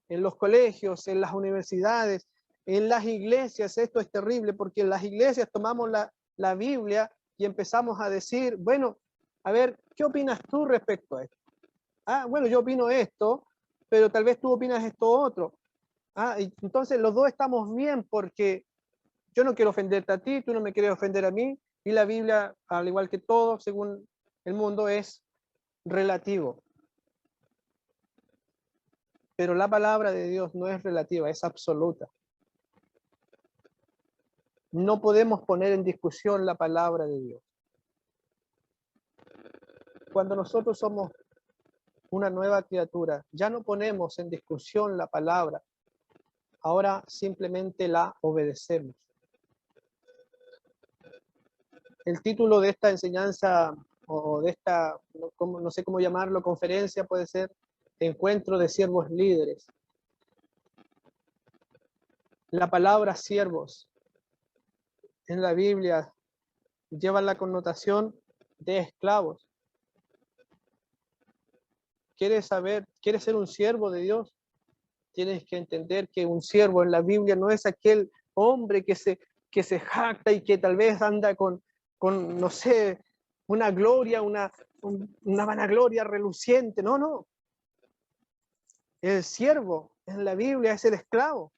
S1: en los colegios, en las universidades, en las iglesias. Esto es terrible porque en las iglesias tomamos la Biblia y empezamos a decir, bueno, a ver, ¿qué opinas tú respecto a esto? Bueno, yo opino esto, pero tal vez tú opinas esto otro. Y entonces los dos estamos bien porque Yo no quiero ofenderte a ti, tú no me quieres ofender a mí, y la Biblia, al igual que todo, según el mundo, es relativo. Pero la palabra de Dios no es relativa, es absoluta. No podemos poner en discusión la palabra de Dios. Cuando nosotros somos una nueva criatura, ya no ponemos en discusión la palabra, ahora simplemente la obedecemos. El título de esta enseñanza o de esta, no sé cómo llamarlo, conferencia puede ser Encuentro de Siervos Líderes. La palabra siervos en la Biblia lleva la connotación de esclavos. ¿Quieres ser un siervo de Dios? Tienes que entender que un siervo en la Biblia no es aquel hombre que se jacta y que tal vez anda con no sé, una gloria, una vanagloria reluciente. No, no. El siervo en la Biblia es el esclavo.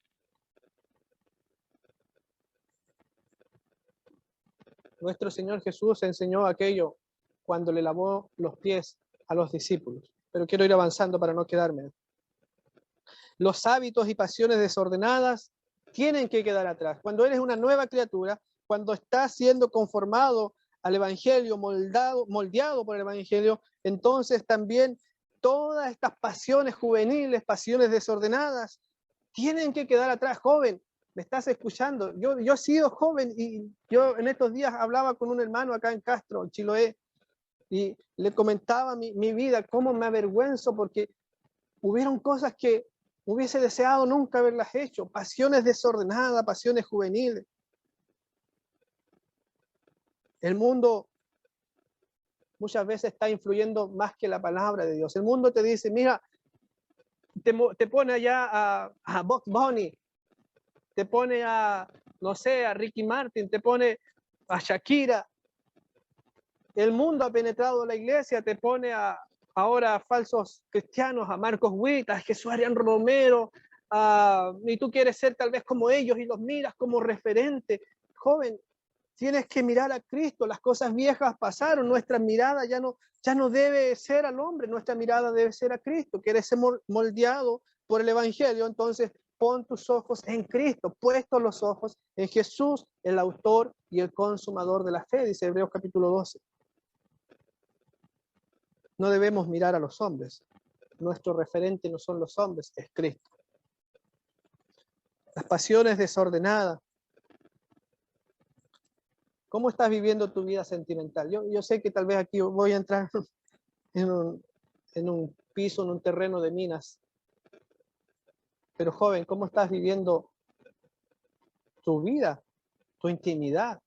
S1: Nuestro Señor Jesús enseñó aquello cuando le lavó los pies a los discípulos. Pero quiero ir avanzando para no quedarme. Los hábitos y pasiones desordenadas tienen que quedar atrás. Cuando eres una nueva criatura, cuando estás siendo conformado al Evangelio, moldeado por el Evangelio, entonces también todas estas pasiones juveniles, pasiones desordenadas, tienen que quedar atrás. Joven, ¿me estás escuchando? Yo he sido joven y yo en estos días hablaba con un hermano acá en Castro, en Chiloé, y le comentaba mi vida, cómo me avergüenzo porque hubieron cosas que hubiese deseado nunca haberlas hecho, pasiones desordenadas, pasiones juveniles. El mundo muchas veces está influyendo más que la palabra de Dios. El mundo te dice, mira, te pone allá a Bugs Bunny, te pone a, no sé, a Ricky Martin, te pone a Shakira. El mundo ha penetrado la iglesia, te pone ahora a falsos cristianos, a Marcos Witt, a Jesús Arián Romero, y tú quieres ser tal vez como ellos y los miras como referente. Joven, tienes que mirar a Cristo, las cosas viejas pasaron, nuestra mirada ya no debe ser al hombre, nuestra mirada debe ser a Cristo. Quieres ser moldeado por el Evangelio, entonces pon tus ojos en Cristo, puestos los ojos en Jesús, el autor y el consumador de la fe, dice Hebreos capítulo 12. No debemos mirar a los hombres. Nuestro referente no son los hombres, es Cristo. Las pasiones desordenadas. ¿Cómo estás viviendo tu vida sentimental? Yo sé que tal vez aquí voy a entrar en un piso, en un terreno de minas. Pero joven, ¿cómo estás viviendo tu vida, tu intimidad?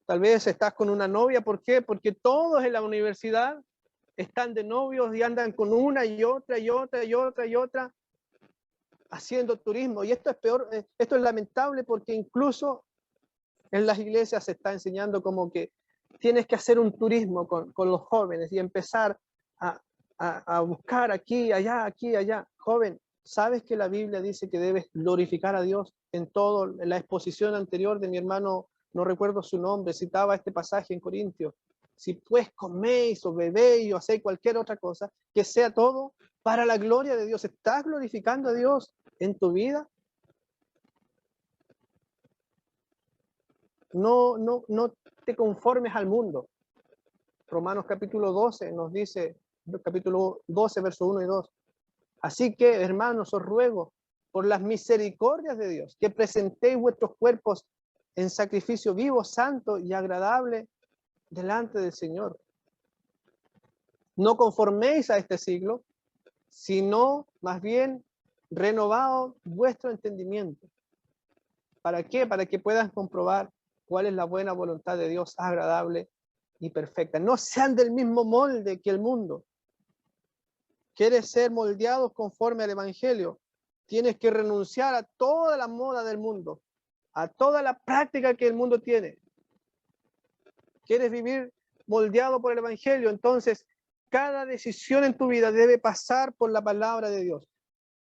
S1: Tal vez estás con una novia, ¿por qué? Porque todos en la universidad están de novios y andan con una y otra y otra y otra y otra haciendo turismo. Y esto es peor, esto es lamentable porque incluso en las iglesias se está enseñando como que tienes que hacer un turismo con los jóvenes y empezar a buscar aquí, allá. Joven, ¿sabes que la Biblia dice que debes glorificar a Dios en todo? En la exposición anterior de mi hermano, no recuerdo su nombre, citaba este pasaje en Corintios. Si pues coméis o bebéis o hacéis cualquier otra cosa, que sea todo para la gloria de Dios. ¿Estás glorificando a Dios en tu vida? No te conformes al mundo. Romanos capítulo 12 nos dice, capítulo 12, verso 1 y 2. Así que, hermanos, os ruego por las misericordias de Dios que presentéis vuestros cuerpos en sacrificio vivo, santo y agradable delante del Señor. No conforméis a este siglo, sino más bien renovaos vuestro entendimiento. ¿Para qué? Para que puedan comprobar cuál es la buena voluntad de Dios, agradable y perfecta. No sean del mismo molde que el mundo. ¿Quieres ser moldeados conforme al Evangelio? Tienes que renunciar a toda la moda del mundo, a toda la práctica que el mundo tiene. ¿Quieres vivir moldeado por el Evangelio? Entonces, cada decisión en tu vida debe pasar por la palabra de Dios.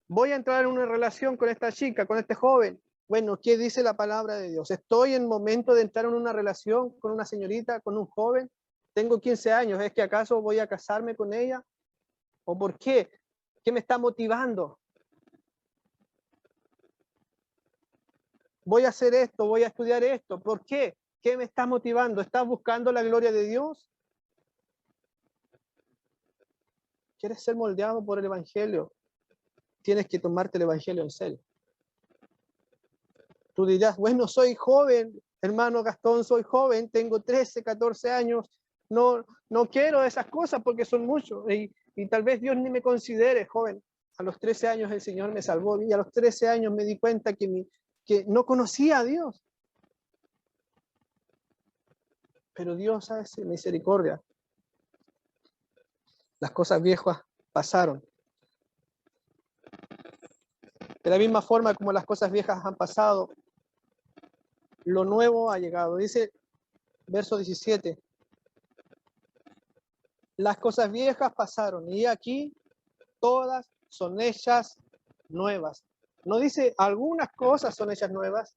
S1: Voy a entrar en una relación con esta chica, con este joven. Bueno, ¿qué dice la palabra de Dios? ¿Estoy en momento de entrar en una relación con una señorita, con un joven? Tengo 15 años, ¿es que acaso voy a casarme con ella? ¿O por qué? ¿Qué me está motivando? Voy a hacer esto, voy a estudiar esto. ¿Por qué? ¿Qué me está motivando? ¿Estás buscando la gloria de Dios? ¿Quieres ser moldeado por el Evangelio? Tienes que tomarte el Evangelio en serio. Tú dirás, bueno, soy joven, hermano Gastón, soy joven, tengo 13, 14 años, no quiero esas cosas porque son muchos y tal vez Dios ni me considere joven. A los 13 años el Señor me salvó y a los 13 años me di cuenta que no conocía a Dios. Pero Dios hace misericordia. Las cosas viejas pasaron. De la misma forma como las cosas viejas han pasado, lo nuevo ha llegado. Dice verso 17. Las cosas viejas pasaron y aquí todas son hechas nuevas. No dice algunas cosas son hechas nuevas,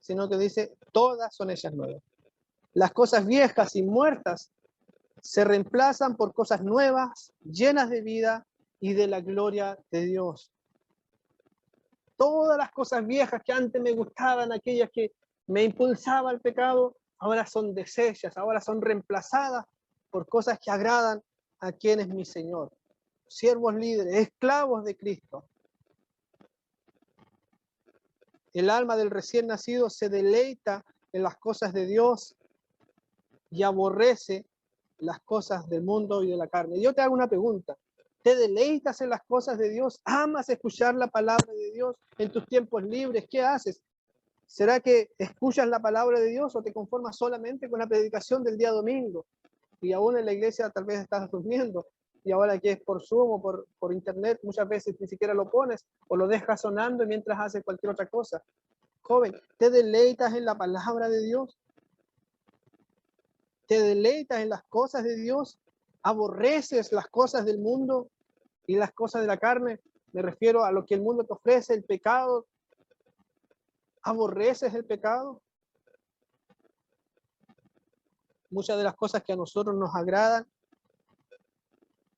S1: sino que dice todas son hechas nuevas. Las cosas viejas y muertas se reemplazan por cosas nuevas, llenas de vida y de la gloria de Dios. Todas las cosas viejas que antes me gustaban, aquellas que me impulsaban al pecado, ahora son deshechas, ahora son reemplazadas por cosas que agradan a quien es mi Señor. Siervos líderes, esclavos de Cristo. El alma del recién nacido se deleita en las cosas de Dios y aborrece las cosas del mundo y de la carne. Yo te hago una pregunta. ¿Te deleitas en las cosas de Dios? ¿Amas escuchar la palabra de Dios en tus tiempos libres? ¿Qué haces? ¿Será que escuchas la palabra de Dios o te conformas solamente con la predicación del día domingo? Y aún en la iglesia tal vez estás durmiendo. Y ahora que es por Zoom o por internet, muchas veces ni siquiera lo pones o lo dejas sonando mientras haces cualquier otra cosa. Joven, ¿te deleitas en la palabra de Dios? ¿Te deleitas en las cosas de Dios? ¿Aborreces las cosas del mundo y las cosas de la carne? Me refiero a lo que el mundo te ofrece, el pecado. ¿Aborreces el pecado? Muchas de las cosas que a nosotros nos agradan,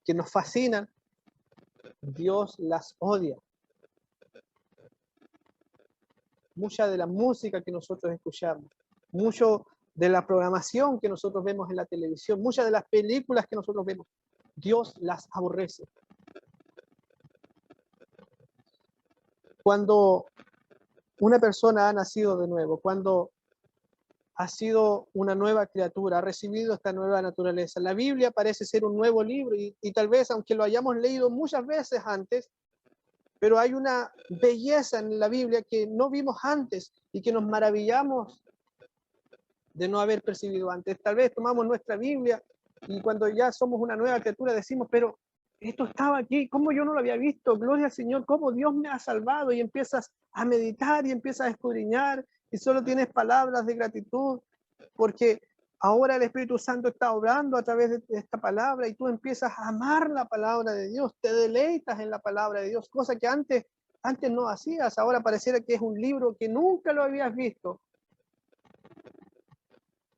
S1: que nos fascinan, Dios las odia. Mucha de la música que nosotros escuchamos, mucho de la programación que nosotros vemos en la televisión, muchas de las películas que nosotros vemos, Dios las aborrece. Cuando una persona ha nacido de nuevo, cuando ha sido una nueva criatura, ha recibido esta nueva naturaleza, la Biblia parece ser un nuevo libro y tal vez, aunque lo hayamos leído muchas veces antes, pero hay una belleza en la Biblia que no vimos antes y que nos maravillamos de no haber percibido antes. Tal vez tomamos nuestra Biblia y cuando ya somos una nueva criatura decimos, pero esto estaba aquí, ¿cómo yo no lo había visto? Gloria al Señor, ¿cómo Dios me ha salvado? Y empiezas a meditar y empiezas a escudriñar y solo tienes palabras de gratitud porque ahora el Espíritu Santo está obrando a través de esta palabra y tú empiezas a amar la palabra de Dios, te deleitas en la palabra de Dios, cosa que antes no hacías, ahora pareciera que es un libro que nunca lo habías visto,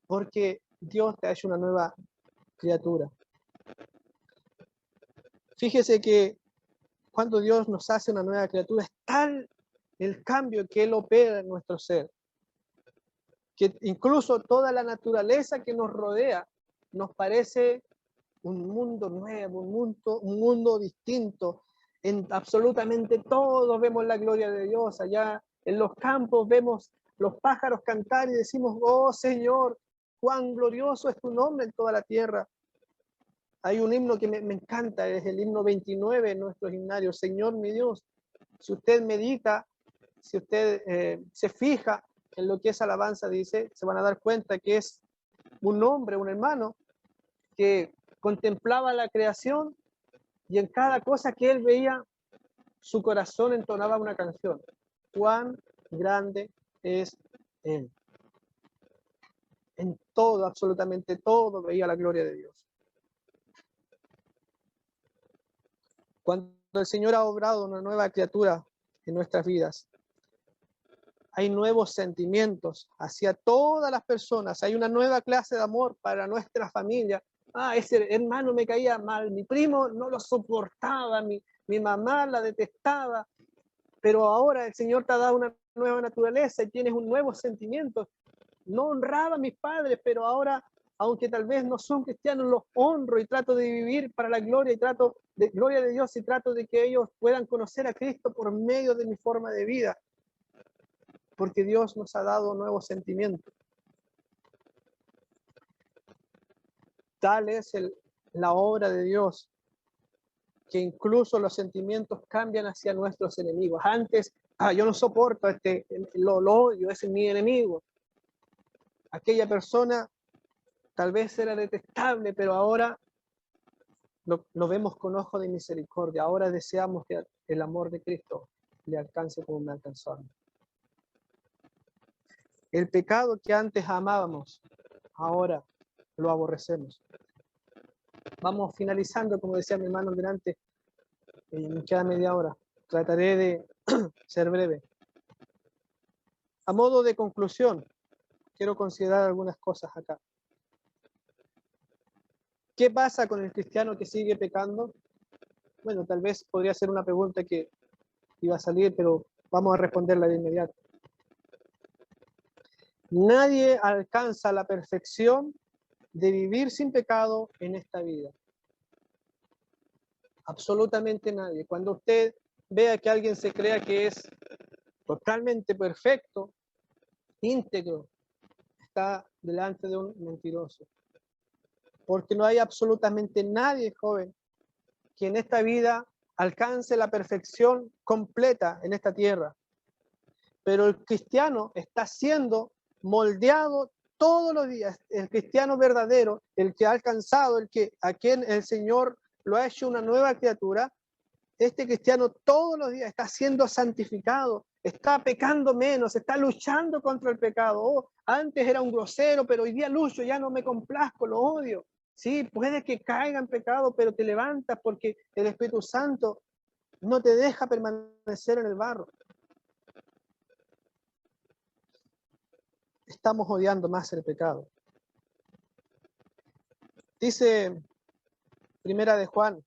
S1: porque Dios te ha hecho una nueva criatura. Fíjese que cuando Dios nos hace una nueva criatura, es tal el cambio que Él opera en nuestro ser, que incluso toda la naturaleza que nos rodea nos parece un mundo nuevo, un mundo distinto. En absolutamente todo vemos la gloria de Dios. Allá en los campos vemos los pájaros cantar y decimos, oh Señor, cuán glorioso es tu nombre en toda la tierra. Hay un himno que me encanta, es el himno 29 en nuestro himnario, Señor mi Dios. Si usted medita, si usted se fija en lo que es alabanza, dice, se van a dar cuenta que es un hombre, un hermano, que contemplaba la creación y en cada cosa que él veía, su corazón entonaba una canción. Cuán grande es Él. En todo, absolutamente todo, veía la gloria de Dios. Cuando Cuando el Señor ha obrado una nueva criatura en nuestras vidas, hay nuevos sentimientos hacia todas las personas. Hay una nueva clase de amor para nuestra familia. Ese hermano me caía mal, mi primo no lo soportaba, mi mamá la detestaba, pero ahora el Señor te ha dado una nueva naturaleza y tienes un nuevo sentimiento. No honraba a mis padres, pero ahora, aunque tal vez no son cristianos, los honro y trato de vivir para la gloria y trato de gloria de Dios y trato de que ellos puedan conocer a Cristo por medio de mi forma de vida. Porque Dios nos ha dado nuevos sentimientos. Tal es la obra de Dios, que incluso los sentimientos cambian hacia nuestros enemigos. Antes, yo no soporto lo odio, ese es mi enemigo. Aquella persona tal vez era detestable, pero ahora lo vemos con ojo de misericordia. Ahora deseamos que el amor de Cristo le alcance como me alcanzó a mí. El pecado que antes amábamos, ahora lo aborrecemos. Vamos finalizando, como decía mi hermano delante, me queda media hora. Trataré de ser breve. A modo de conclusión, quiero considerar algunas cosas acá. ¿Qué pasa con el cristiano que sigue pecando? Bueno, tal vez podría ser una pregunta que iba a salir, pero vamos a responderla de inmediato. Nadie alcanza la perfección de vivir sin pecado en esta vida. Absolutamente nadie. Cuando usted vea que alguien se crea que es totalmente perfecto, íntegro, está delante de un mentiroso. Porque no hay absolutamente nadie, joven, que en esta vida alcance la perfección completa en esta tierra. Pero el cristiano está siendo moldeado todos los días. El cristiano verdadero, el que ha alcanzado, a quien el Señor lo ha hecho una nueva criatura, este cristiano todos los días está siendo santificado, está pecando menos, está luchando contra el pecado. Antes era un grosero, pero hoy día lucho, ya no me complazco, lo odio. Sí, puede que caiga en pecado, pero te levantas porque el Espíritu Santo no te deja permanecer en el barro. Estamos odiando más el pecado. Dice Primera de Juan,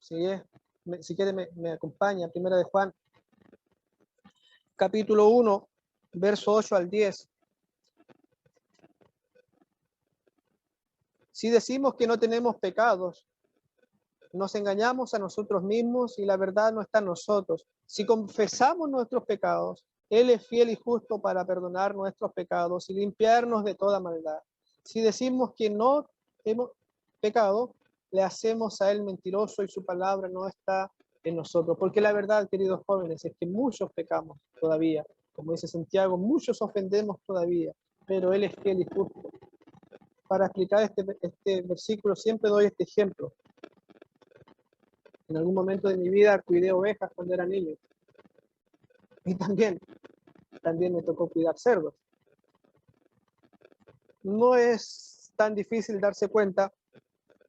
S1: si quiere me acompaña, Primera de Juan, capítulo 1, verso 8 al 10. Si decimos que no tenemos pecados, nos engañamos a nosotros mismos y la verdad no está en nosotros. Si confesamos nuestros pecados, Él es fiel y justo para perdonar nuestros pecados y limpiarnos de toda maldad. Si decimos que no hemos pecado, le hacemos a Él mentiroso y su palabra no está en nosotros. Porque la verdad, queridos jóvenes, es que muchos pecamos todavía. Como dice Santiago, muchos ofendemos todavía, pero Él es fiel y justo. Para explicar este versículo siempre doy este ejemplo. En algún momento de mi vida cuidé ovejas cuando era niño. Y también me tocó cuidar cerdos. No es tan difícil darse cuenta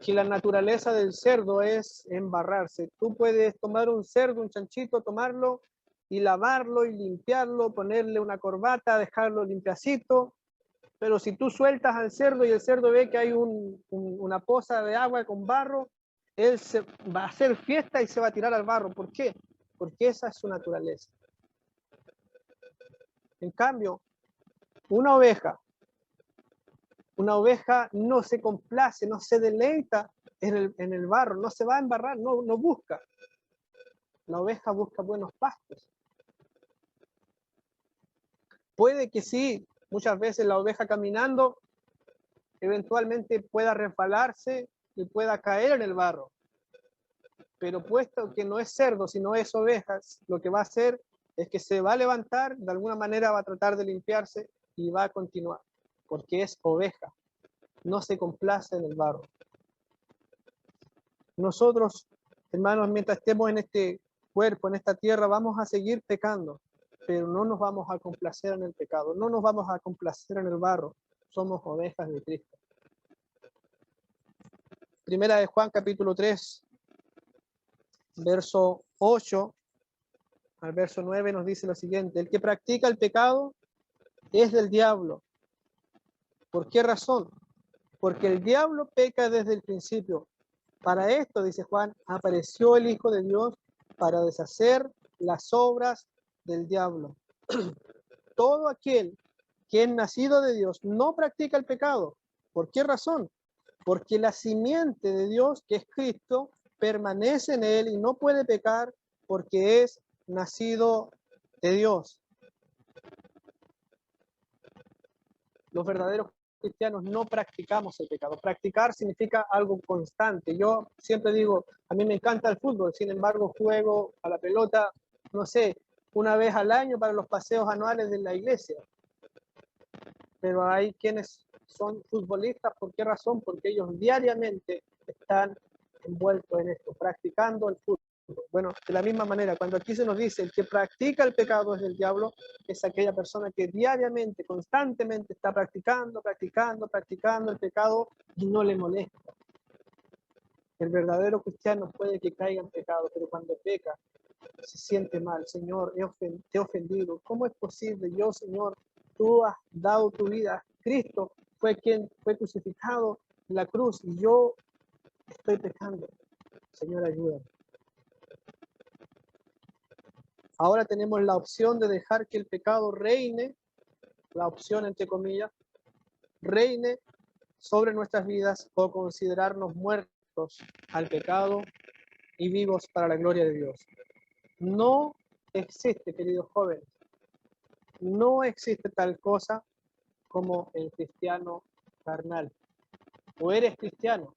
S1: que la naturaleza del cerdo es embarrarse. Tú puedes tomar un cerdo, un chanchito, tomarlo y lavarlo y limpiarlo, ponerle una corbata, dejarlo limpiacito. Pero si tú sueltas al cerdo y el cerdo ve que hay una poza de agua con barro, él se va a hacer fiesta y se va a tirar al barro. ¿Por qué? Porque esa es su naturaleza. En cambio, una oveja no se complace, no se deleita en el barro, no se va a embarrar, no busca. La oveja busca buenos pastos. Puede que sí, muchas veces la oveja caminando eventualmente pueda resbalarse y pueda caer en el barro. Pero puesto que no es cerdo, sino es ovejas, lo que va a hacer es que se va a levantar, de alguna manera va a tratar de limpiarse y va a continuar, porque es oveja, no se complace en el barro. Nosotros, hermanos, mientras estemos en este cuerpo, en esta tierra, vamos a seguir pecando, pero no nos vamos a complacer en el pecado, no nos vamos a complacer en el barro, somos ovejas de Cristo. Primera de Juan, capítulo 3, verso 8 al verso 9 nos dice lo siguiente: el que practica el pecado es del diablo. ¿Por qué razón? Porque el diablo peca desde el principio. Para esto, dice Juan, apareció el Hijo de Dios para deshacer las obras del diablo. Todo aquel que es nacido de Dios no practica el pecado. ¿Por qué razón? Porque la simiente de Dios, que es Cristo, permanece en él y no puede pecar porque es nacido de Dios. Los verdaderos cristianos no practicamos el pecado. Practicar significa algo constante. Yo siempre digo, a mí me encanta el fútbol, sin embargo juego a la pelota, no sé, una vez al año para los paseos anuales de la iglesia. Pero hay quienes son futbolistas, ¿por qué razón? Porque ellos diariamente están envueltos en esto, practicando el fútbol. Bueno, de la misma manera, cuando aquí se nos dice el que practica el pecado es del diablo, es aquella persona que diariamente, constantemente está practicando el pecado y no le molesta. El verdadero cristiano puede que caiga en pecado, pero cuando peca se siente mal. Señor, te he ofendido. ¿Cómo es posible? Yo, Señor, tú has dado tu vida. Cristo fue quien fue crucificado en la cruz y yo estoy pecando. Señor, ayúdame. Ahora tenemos la opción de dejar que el pecado reine, la opción entre comillas, reine sobre nuestras vidas o considerarnos muertos al pecado y vivos para la gloria de Dios. No existe, queridos jóvenes, no existe tal cosa como el cristiano carnal. O eres cristiano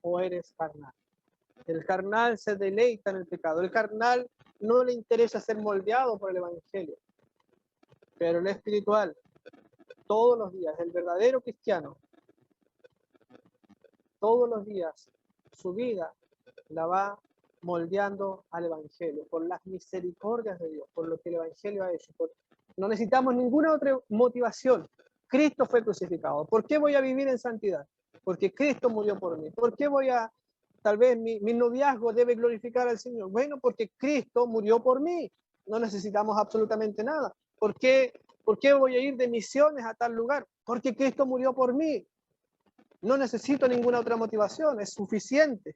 S1: o eres carnal. El carnal se deleita en el pecado. El carnal no le interesa ser moldeado por el evangelio. Pero el espiritual, todos los días, el verdadero cristiano, todos los días, su vida la va moldeando al evangelio, por las misericordias de Dios, por lo que el evangelio ha hecho. No necesitamos ninguna otra motivación. Cristo fue crucificado. ¿Por qué voy a vivir en santidad? Porque Cristo murió por mí. ¿Por qué tal vez mi noviazgo debe glorificar al Señor? Bueno, porque Cristo murió por mí. No necesitamos absolutamente nada. ¿Por qué voy a ir de misiones a tal lugar? Porque Cristo murió por mí. No necesito ninguna otra motivación, es suficiente.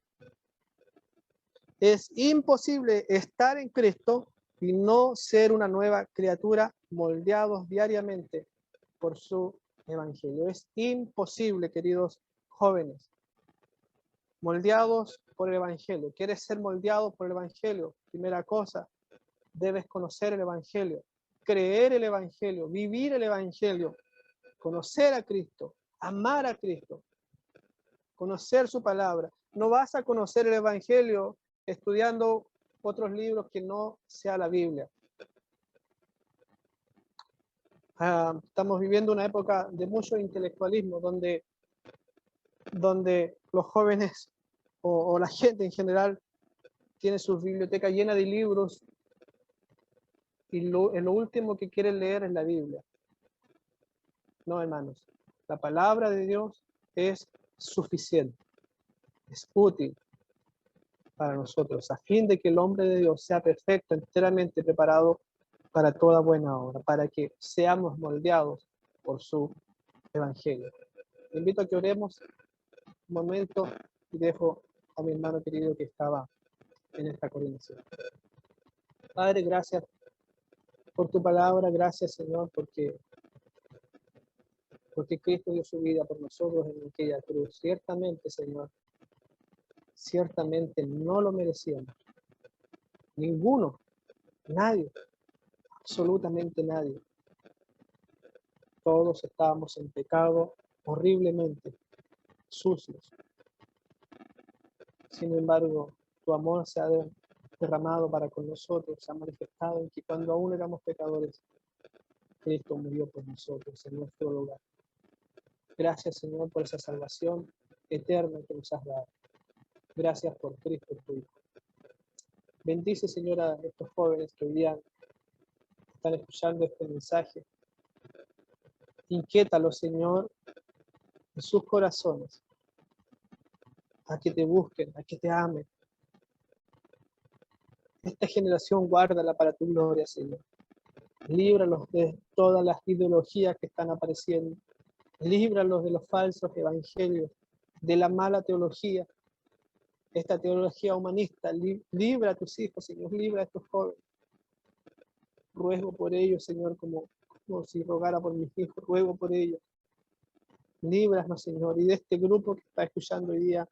S1: Es imposible estar en Cristo y no ser una nueva criatura moldeados diariamente por su evangelio. Es imposible, queridos jóvenes. Moldeados por el evangelio. ¿Quieres ser moldeado por el evangelio? Primera cosa, debes conocer el evangelio, creer el evangelio, vivir el evangelio, conocer a Cristo, amar a Cristo, conocer su palabra. No vas a conocer el evangelio estudiando otros libros que no sea la Biblia. Estamos viviendo una época de mucho intelectualismo donde los jóvenes o la gente en general tiene sus bibliotecas llenas de libros y lo último que quieren leer es la Biblia. No, hermanos, la palabra de Dios es suficiente, es útil para nosotros, a fin de que el hombre de Dios sea perfecto, enteramente preparado para toda buena obra, para que seamos moldeados por su evangelio. Te invito a que oremos un momento y dejo a mi hermano querido que estaba en esta coordinación. Padre, gracias por tu palabra, gracias Señor, porque Cristo dio su vida por nosotros en aquella cruz. Ciertamente, Señor, ciertamente no lo merecíamos. Ninguno, nadie, absolutamente nadie. Todos estábamos en pecado horriblemente, sucios. Sin embargo, tu amor se ha derramado para con nosotros, se ha manifestado en que cuando aún éramos pecadores, Cristo murió por nosotros en nuestro lugar. Gracias, Señor, por esa salvación eterna que nos has dado. Gracias por Cristo, tu Hijo. Bendice, Señor, a estos jóvenes que hoy día están escuchando este mensaje. Inquiétalos, Señor, en sus corazones, a que te busquen, a que te amen, Esta generación guárdala para tu gloria, Señor. Líbralos de todas las ideologías que están apareciendo. Líbralos de los falsos evangelios, de la mala teología, esta teología humanista. Libra a tus hijos, Señor, libra a estos jóvenes. Ruego por ellos, Señor, como si rogara por mis hijos, ruego por ellos. Líbranos, Señor, y de este grupo que está escuchando hoy día,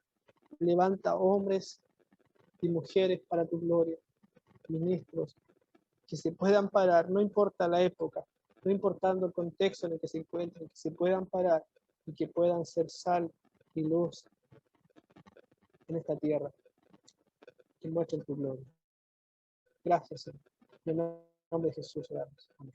S1: levanta hombres y mujeres para tu gloria, ministros, que se puedan parar, no importa la época, no importando el contexto en el que se encuentren, que se puedan parar y que puedan ser sal y luz en esta tierra, que muestren tu gloria. Gracias, Señor. En el nombre de Jesús, oramos. Amén.